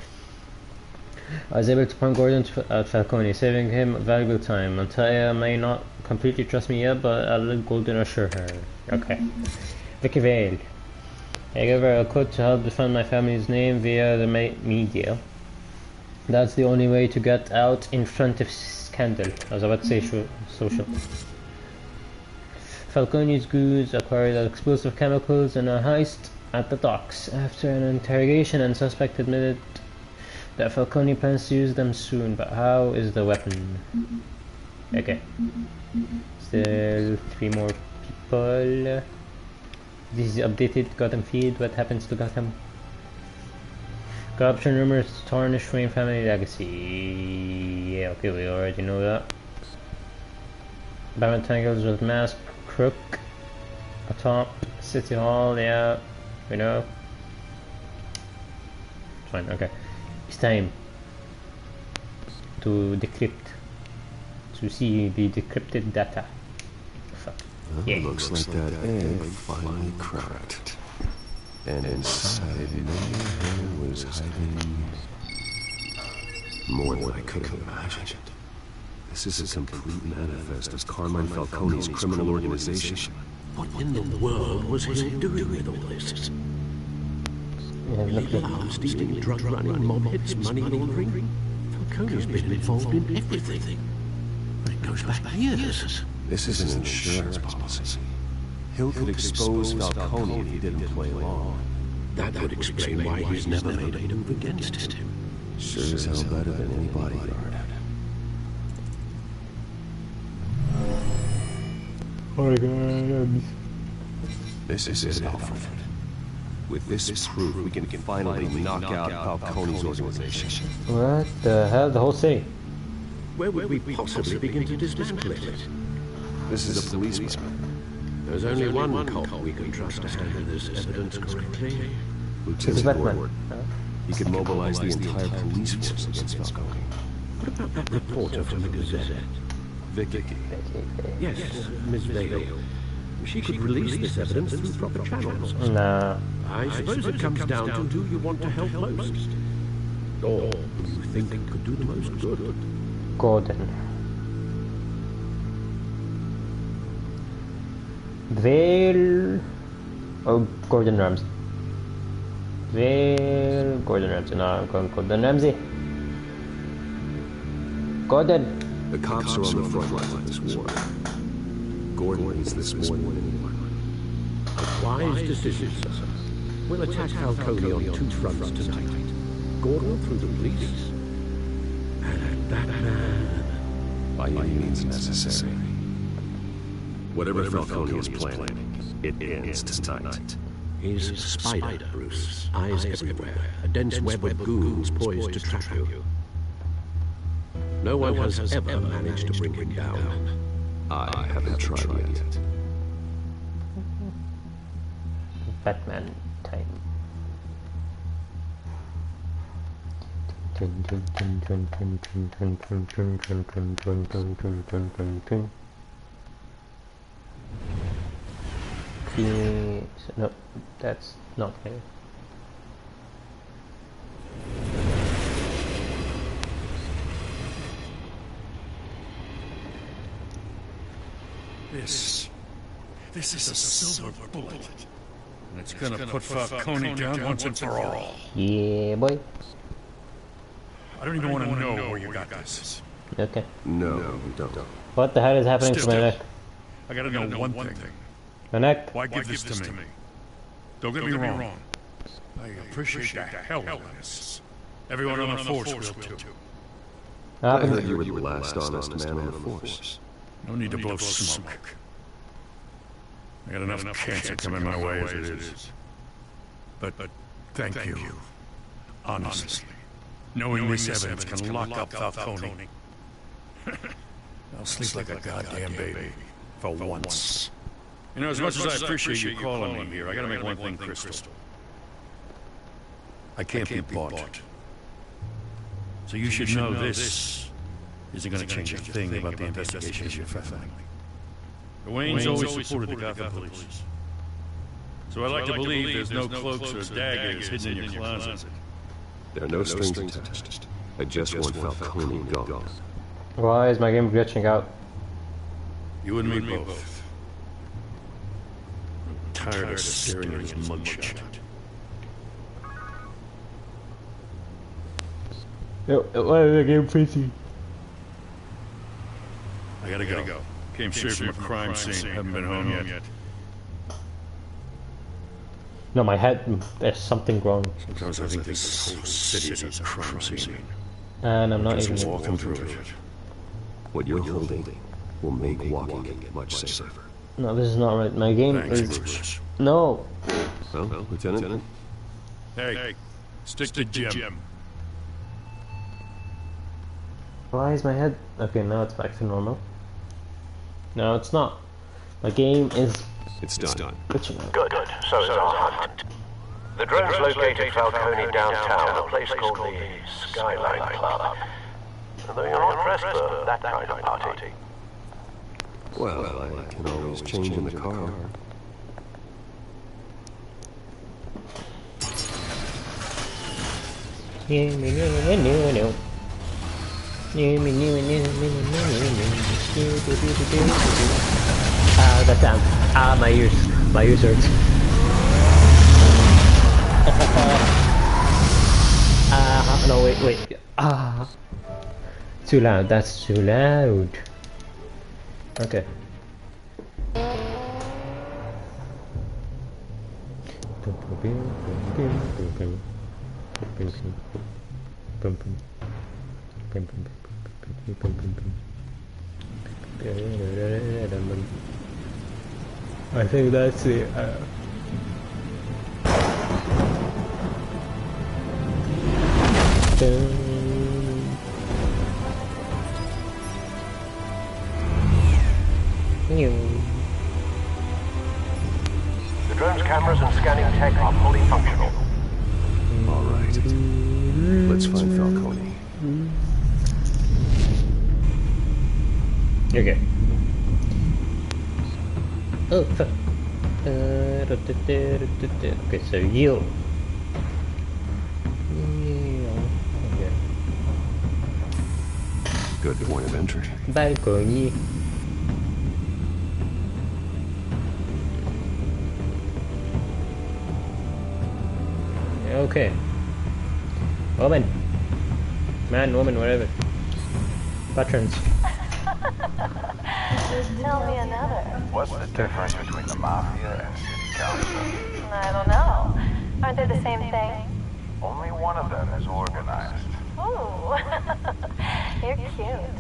I was able to point Gordon at Falcone, saving him valuable time. Antia may not completely trust me yet, but I'll let Gordon assure her. Okay. Vicky Vale. I gave her a code to help defend my family's name via the media. That's the only way to get out in front of scandal. I was about to say social. Falcone's goods acquired explosive chemicals in a heist at the docks. After an interrogation, and suspect admitted that Falcone plans to use them soon, but how is the weapon? Okay. Still 3 more people. This is the updated Gotham feed. What happens to Gotham? Corruption rumors tarnish Wayne family legacy. Yeah, okay, we already know that. Batman tangles with mask crook atop City Hall. Yeah, we know. Fine, okay. It's time to decrypt, to see the decrypted data. Fuck. Yeah. Looks like that egg finally cracked. And inside there was hiding more than I could have imagined. This is a complete manifest of Carmine Falcone's criminal organization. What in the world was he doing with all this? Illegal arms dealing, drug running, mob hits, money laundering. Falcone's been involved in everything. But it goes back years. This is an insurance policy. Hill could expose Falcone if he didn't play along. That would explain why he's never made a move against him. Sure as hell better than any bodyguard. This is it, Alfred. With this proof, we can finally knock out Falcone's organization. What the hell? The whole city? Where would we possibly begin to dismantle it? This is a policeman. There's only one cop we can trust to handle this evidence correctly. Lieutenant Gordon. He could mobilize the entire police force against Falcone. What about that reporter from the Gazette? Vicky. Yes, Miss Vale. She could release this evidence through proper channels. Nah. I suppose it comes down to who you want to help most. Or who you think could do the most good. Gordon. Vale or Gordon Ramsay? Vale, Gordon Ramsay. No, I'm going Gordon Ramsay. Gordon. The cops are on the front line of this war. Gordon needs this more than anyone. A wise decision, sir. We'll attack Falcone on two fronts tonight. Gordon through the police, and Batman by any means necessary. Whatever Falcone is planning, it ends tonight. He's a spider, Bruce. Eyes everywhere. A dense web of goons poised to trap you. No one has ever managed to bring him down. I haven't tried yet. Batman time. No, that's not fair. This is a silver bullet. And it's gonna put Falcone down once and for all. Yeah, boy. I don't even want to know where you got this. Okay. No, we don't. What the hell is happening to my neck? I gotta know one thing. My neck? Why give this to me? Don't get me wrong. I appreciate the hell out of this. Everyone on the force will too. I heard you were the last honest man on the force. No need to blow smoke. I got enough cancer coming my way as it is. But thank you. Honestly. Knowing this evidence can lock up Falcone. I'll sleep like a goddamn baby. For once. You know, as much as I appreciate you calling me here, I gotta make one thing crystal. I can't be bought. So you should know this isn't gonna change a thing about the investigation of your family. The Waynes always supported the Gotham police. So I like to believe there's no cloaks or daggers hidden in your closet. There are no strings attached. I just want Falcone gone. Why is my game glitching out? You and me both. I'm tired of staring at his mugshot. Yo, why is the game freezing? I gotta go. Came straight from a crime scene. Haven't been home yet. No, my head, there's something wrong. Sometimes I think this whole city is a crime scene. And I'm not even walking through it. What you're holding will make walking much safer. No, this is not right. My game is... No. Well, Lieutenant? Hey, stick to Jim. Why is my head... Okay, now it's back to normal. No, it's not. My game is... It's done. Good. So is our hunt. The drones located Falcone downtown, a place called the Skyline Club. Though you're not dressed for that kind of party. Well, I can always change in the car. Ah, that sound. Ah, my ears. My ears hurt. No, wait. Ah. Too loud, that's too loud. Okay. I think that's it. The drone's cameras and scanning tech are fully functional. All right. Let's find Falcone. Okay. Oh, fuck. Okay, so yield. Okay. Good point of entry. Balcony. Okay. Woman. Man, woman, whatever. Patrons. Tell me another. What's the difference between the Mafia and City Council? I don't know. Aren't they the same thing? Only one of them is organized. Ooh. You're cute.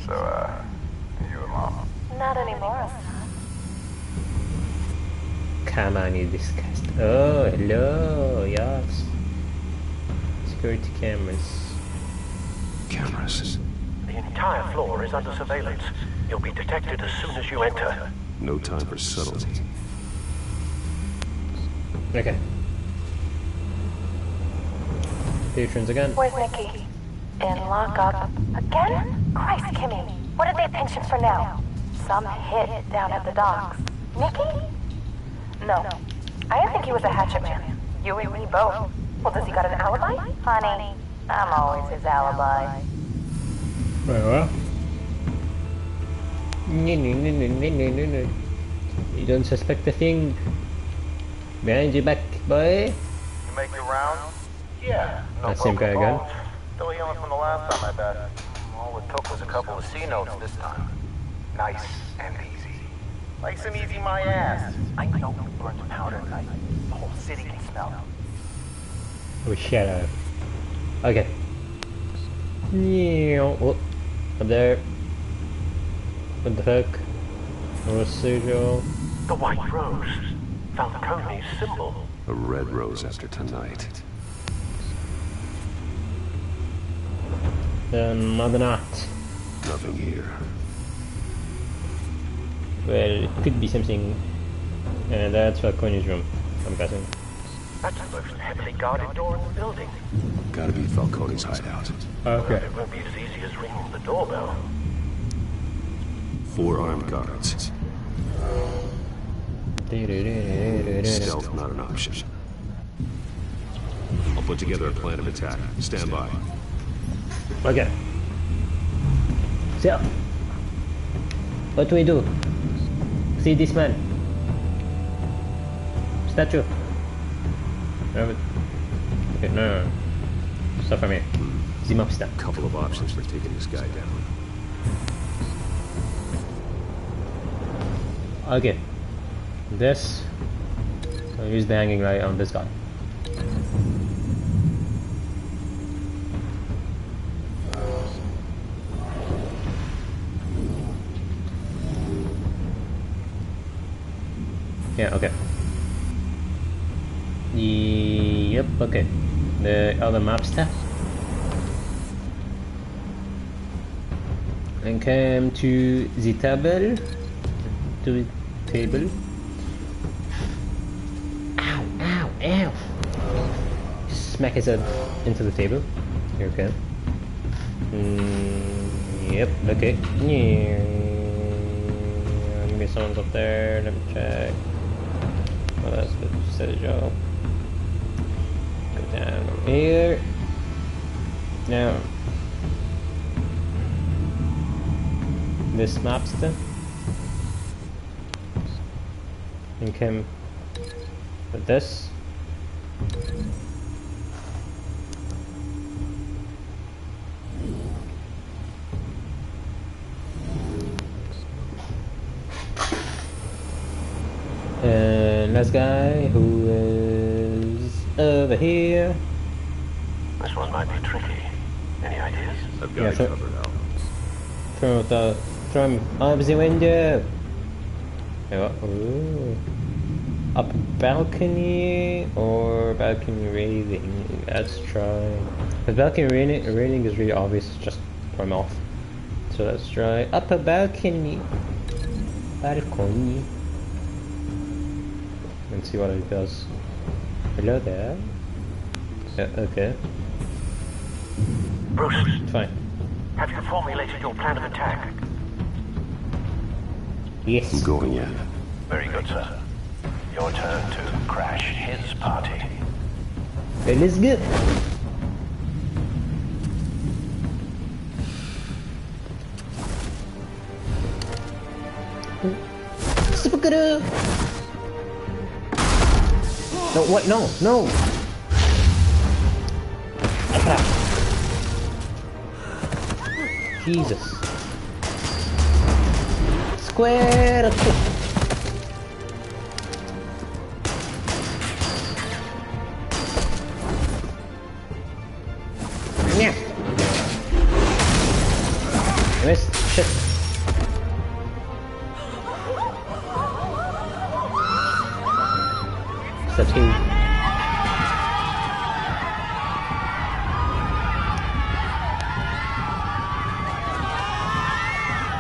So, you a mom? Not anymore. Come on, you disgust. Oh, hello, yes. Security cameras. Cameras. The entire floor is under surveillance. You'll be detected as soon as you enter. No time for subtlety. Okay. Patrons again. Where's Nikki? In lockup. Again? Christ, Kimmy. What did they pinch him for now? Some hit down at the docks. Nikki? No. I didn't think he was a hatchet man. You and me both. Well, does he got an alibi? Honey, I'm always his alibi. Very well. No. You don't suspect a thing. Behind your back, boy. You make your rounds? Yeah. No That same guy again. Still healing from the last time, I bet. All it took was a couple of C notes this time. Nice and easy. Nice and easy, my ass. I know you burned powder tonight. The whole city can smell it. Oh, shut up. Okay. Oh, up there. What the fuck? Rosado. The white rose. Falcone's symbol. A red rose after tonight. Another knot. Nothing here. Well, it could be something. And that's Falcone's room, I'm guessing. That's the most heavily guarded door in the building. Gotta be Falcone's hideout. Okay. It won't be as easy as ringing the doorbell. 4 armed guards. Stealth not an option. I'll put together a plan of attack. Stand by. Okay. So, what do we do? See this man? Statue. Okay, no. Stop from here. Zoom up, stop. Couple of options for taking this guy down. Okay. This. I'll use the hanging light on this guy. Yeah, okay. Yep, okay. The other map stuff. And come to the table. To the table. Ow, ow, ow. smack his head into the table. Here, okay. Yep, okay. Maybe someone's up there, let me check. Oh, that's good. Steady Joe. Go down over here. Now, this mobster. Link him with this. And this guy who is over here. This one might be tricky. Any ideas? I've got it covered out. Throw him out of the window. Ooh. Up a balcony or balcony railing? Let's try. The balcony railing is really obvious. Just throw him off. So let's try up a balcony. Balcony. And see what it does. Hello there. Yeah, okay. Bruce. Fine. Have you formulated your plan of attack? Yes. I'm going in. Very good, sir. Your turn to crash his party. Well, let's go. Super. No, what? No, no! Jesus. Square! Yeah. I missed. Shit. Step 2.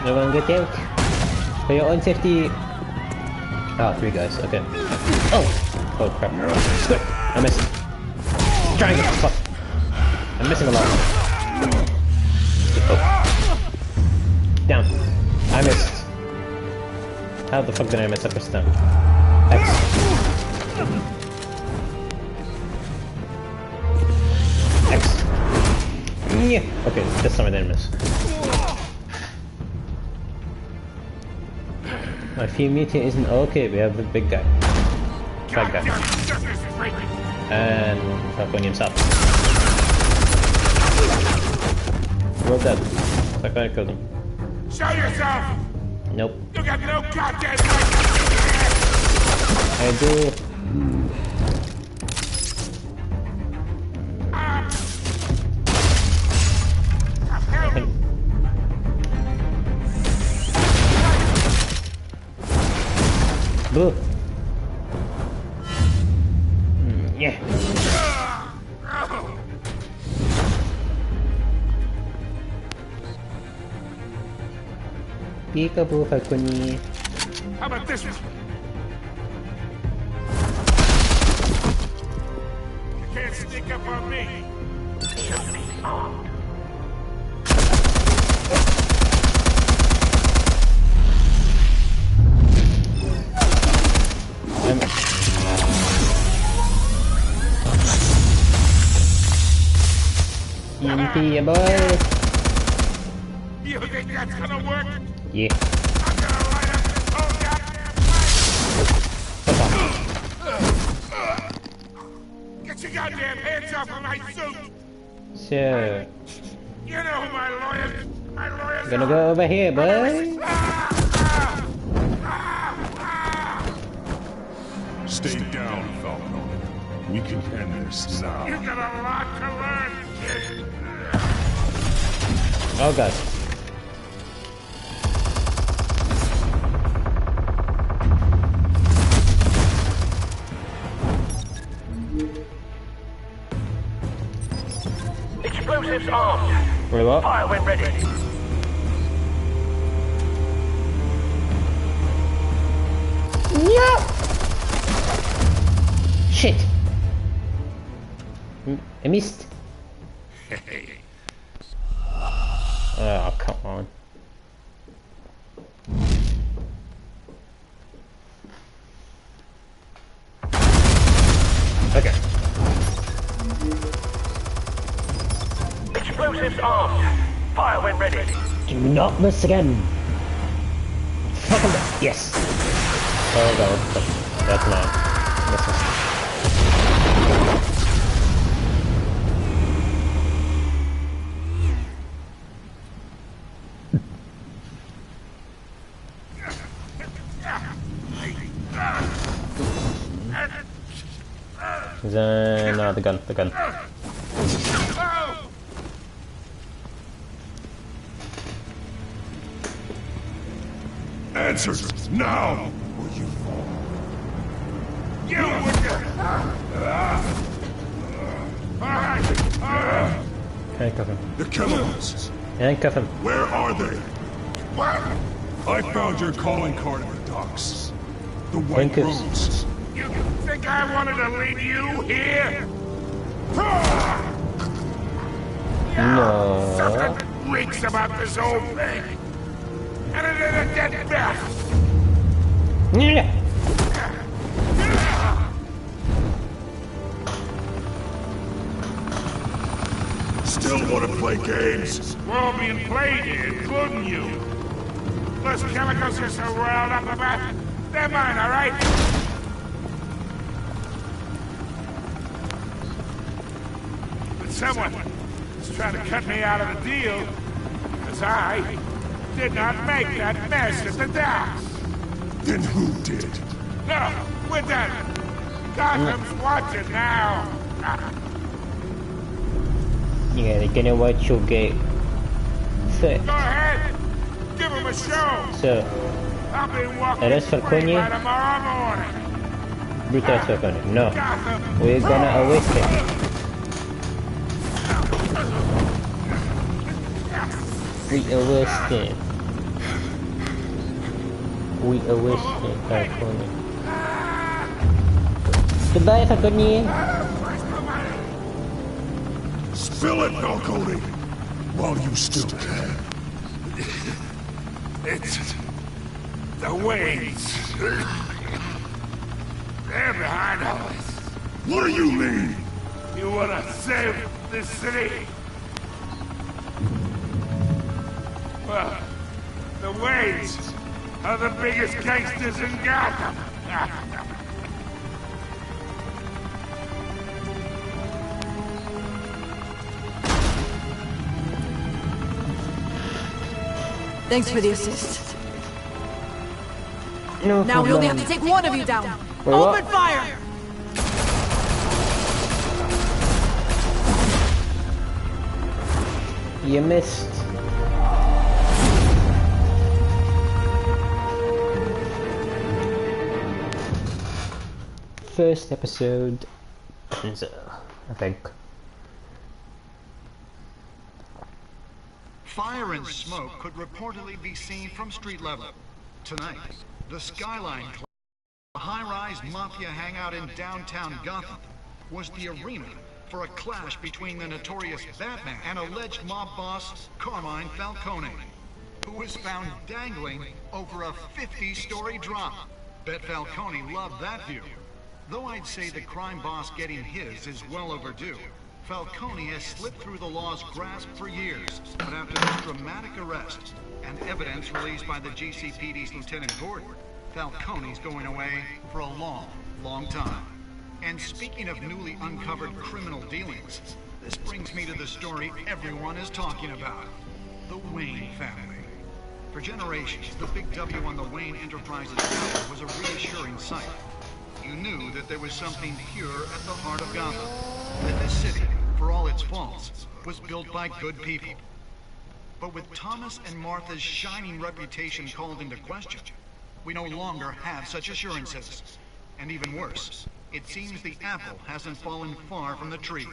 No one get out. For your own safety. Ah, 3 guys. Okay. Oh! Oh crap. Squid! I missed. Triangle! Fuck. I'm missing a lot. Oh. Down. I missed. How the fuck did I miss up this time? X. X. Yeah. Okay, this time I didn't miss. My few meter isn't okay. We have the big guy, bad guy, and Falcone himself. We're dead. Falcone killed him. Show yourself! Nope. You got no goddamn I do. Boo. Yeah. Peekaboo, Falcone. How about this one? You can't sneak up on me. Impy, boy. You think that's gonna work? Yeah. I'm gonna light up this whole goddamn place! Get your goddamn hands off of my suit! So, You know who my lawyers gonna go over here, boy. Stay down, Falcone. We can end this now. You got a lot to learn, kid. Oh god. Explosives armed. Wait, what? Fire when ready. Yeah. Shit. I missed. Oh, come on. Okay. Explosives armed. Fire when ready. Do not miss again. Fucking yes. Oh god, that's not. This is. No, the gun. Answers now, or you fall. Handcuff him. The chemicals. Handcuff him. Where are they? I found your calling card in the docks. The White Handcuffs. Rose. You think I wanted to leave you here? No. Something reeks about this whole thing. And it is a dead bat. Yeah. Still want to play games? We're all being played here, including you. Those chemicals you're so riled up about, they're mine, all right? But someone is trying to cut me out of the deal, because I did not make that mess at the docks. Then who did? No, we're done. Gotham's watching now. Yeah, they're gonna watch your game. Go ahead. Give him a show. So, I'll be walking arrest free Falcone. by tomorrow morning. Brutal Falcone. No. We're gonna arrest him. We arrest him. We arrest him, Falcone. Goodbye, Falcone. Spill it, Falcone, while you still can. It's the Waynes. They're behind all this. What do you mean? You wanna save this city? Well, the Waynes are the biggest gangsters in Gotham. Thanks for the assist. No Now we only have problem. to take one of you down. Wait, Open what? fire! You missed. First episode, I think. Fire and smoke could reportedly be seen from street level. Tonight, the Skyline Club, a high-rise mafia hangout in downtown Gotham, was the arena for a clash between the notorious Batman and alleged mob boss Carmine Falcone, who was found dangling over a 50-story drop. Bet Falcone loved that view. Though I'd say the crime boss getting his is well overdue. Falcone has slipped through the law's grasp for years, but after this dramatic arrest and evidence released by the GCPD's Lieutenant Gordon, Falcone's going away for a long, long time. And speaking of newly uncovered criminal dealings, this brings me to the story everyone is talking about. The Wayne family. For generations, the big W on the Wayne Enterprises tower was a reassuring sight. You knew that there was something pure at the heart of Gotham. That this city, for all its faults, was built by good people. But with Thomas and Martha's shining reputation called into question, we no longer have such assurances. And even worse, it seems the apple hasn't fallen far from the tree.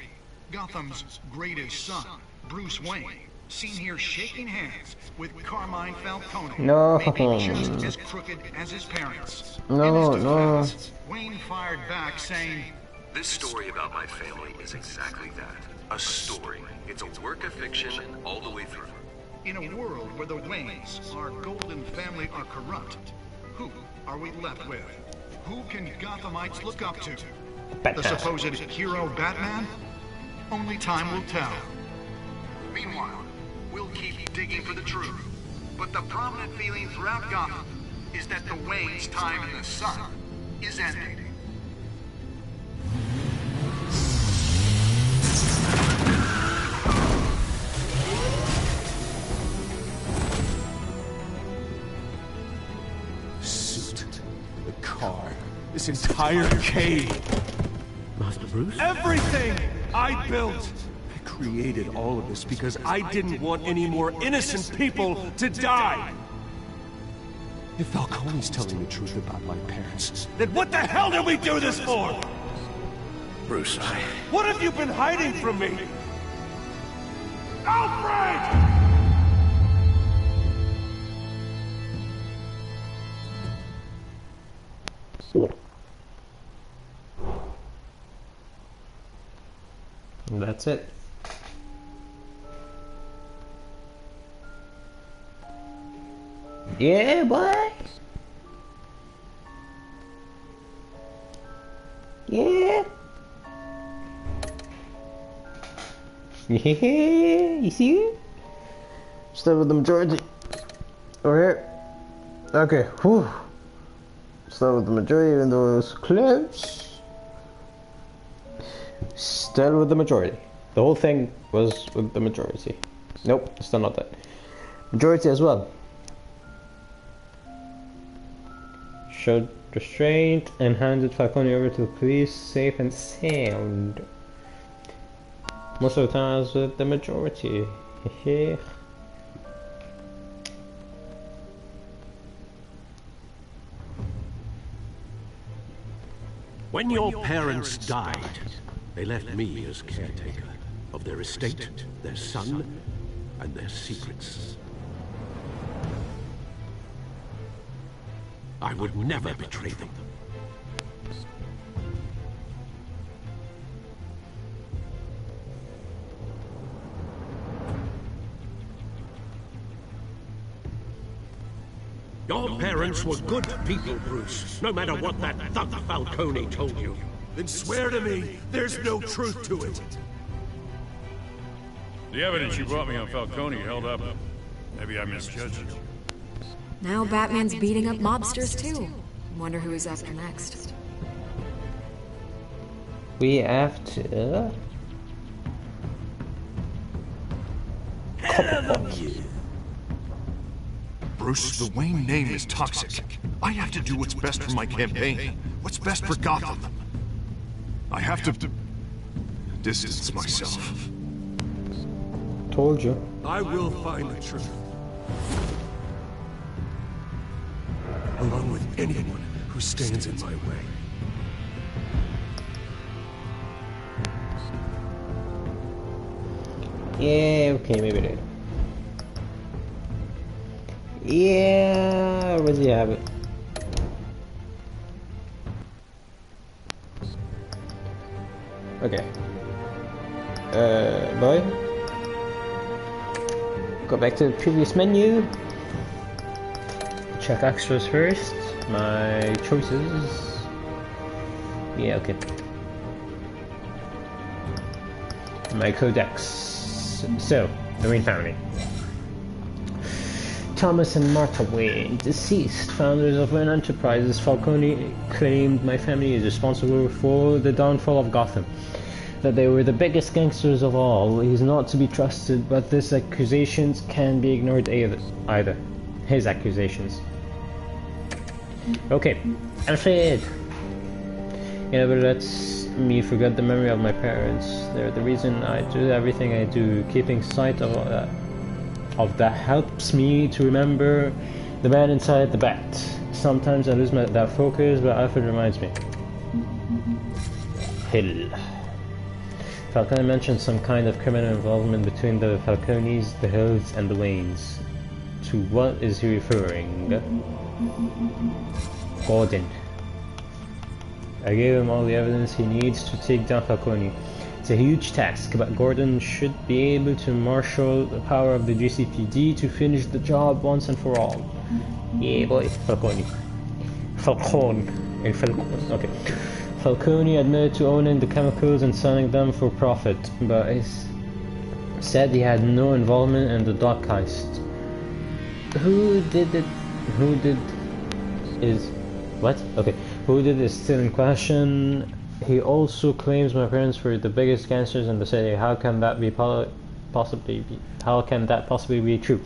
Gotham's greatest son, Bruce Wayne, seen here shaking hands with Carmine Falcone, No. maybe just as crooked as his parents. No, In his no. defense, Wayne fired back saying, This story about my family is exactly that. A story. It's a work of fiction all the way through. In a world where the Waynes, our golden family, are corrupt, who are we left with? Who can Gothamites look up to? Batman. The supposed hero Batman? Only time will tell. Meanwhile, we'll keep digging for the truth. But the prominent feeling throughout Gotham is that the Wayne's time in the sun is ending. Suit, the car, this entire cave. Master Bruce? Everything I built! I created all of this because I didn't want any more innocent people to die! If Falcone's telling the truth about my parents, then what the hell did we do this for? Bruce, What have you been hiding from me? Alfred! That's it. Yeah, boy. Yeah. Yeah, you see? Start with the majority. Over here. Okay, whew. Start with the majority, even though it was close. Still with the majority. The whole thing was with the majority. Nope, still not that. Majority as well. Showed restraint and handed Falcone over to the police, safe and sound. Most of the time I was with the majority. When your parents died, they left me as caretaker of their estate, their son, and their secrets. I would never betray them. Your parents were good people, Bruce, no matter what that thug Falcone told you. Then swear to me there's no truth to it. The evidence you brought me on Falcone held up. Maybe I misjudged you. Now Batman's beating up mobsters too. Wonder who he's after next. We have to... Bruce, the Wayne name is toxic. I have to do what's best for my campaign. What's best for Gotham. I have to distance myself. Told you. I will find the truth. Along with anyone who stands in my way. Yeah, okay, maybe later. Yeah, where do you have it? Okay. Boy. Go back to the previous menu. Check extras first. My choices. Yeah, okay. My codex. So, the Wayne family. Thomas and Martha Wayne, deceased, founders of Wayne Enterprises. Falcone claimed my family is responsible for the downfall of Gotham. That they were the biggest gangsters of all. He's not to be trusted, but these accusations can be ignored either. His accusations. Okay, Alfred. He never lets me forget the memory of my parents. They're the reason I do everything I do. Keeping sight of that helps me to remember the man inside the bat. Sometimes I lose that focus, but Alfred reminds me. Hill. Falcone mentioned some kind of criminal involvement between the Falcones, the Hills, and the Waynes. To what is he referring? Gordon. I gave him all the evidence he needs to take down Falcone. It's a huge task, but Gordon should be able to marshal the power of the GCPD to finish the job once and for all. Yeah, boy, Falcone. Okay. Falcone admitted to owning the chemicals and selling them for profit, but he said he had no involvement in the dock heist. Who did is still in question. He also claims my parents were the biggest gangsters in the city. How can that possibly be true?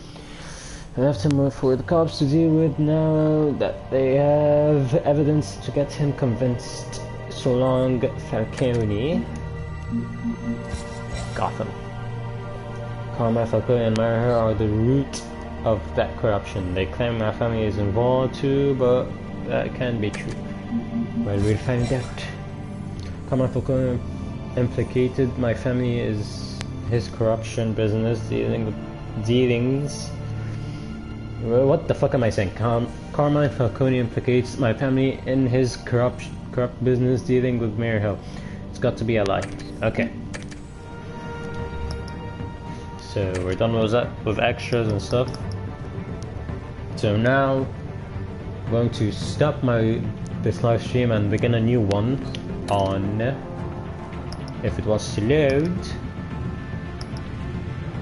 I left him for the cops to deal with now that they have evidence to get him convinced. So long, Falcone. Gotham. Carmine Falcone and Maher are the root of that corruption. They claim my family is involved too, but that can't be true. Well, we'll find out. Carmine Falcone implicated my family is his corruption business dealings. What the fuck am I saying? Carmine Falcone implicates my family in his corrupt business dealing with Mayor Hill. It's got to be a lie. Okay. So we're done with extras and stuff. So now I'm going to stop this live stream and begin a new one on, if it wants to load,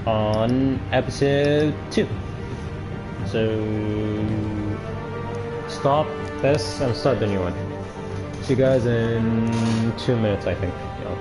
on episode 2. So stop this and start the new one. See you guys in 2 minutes, I think. Yeah.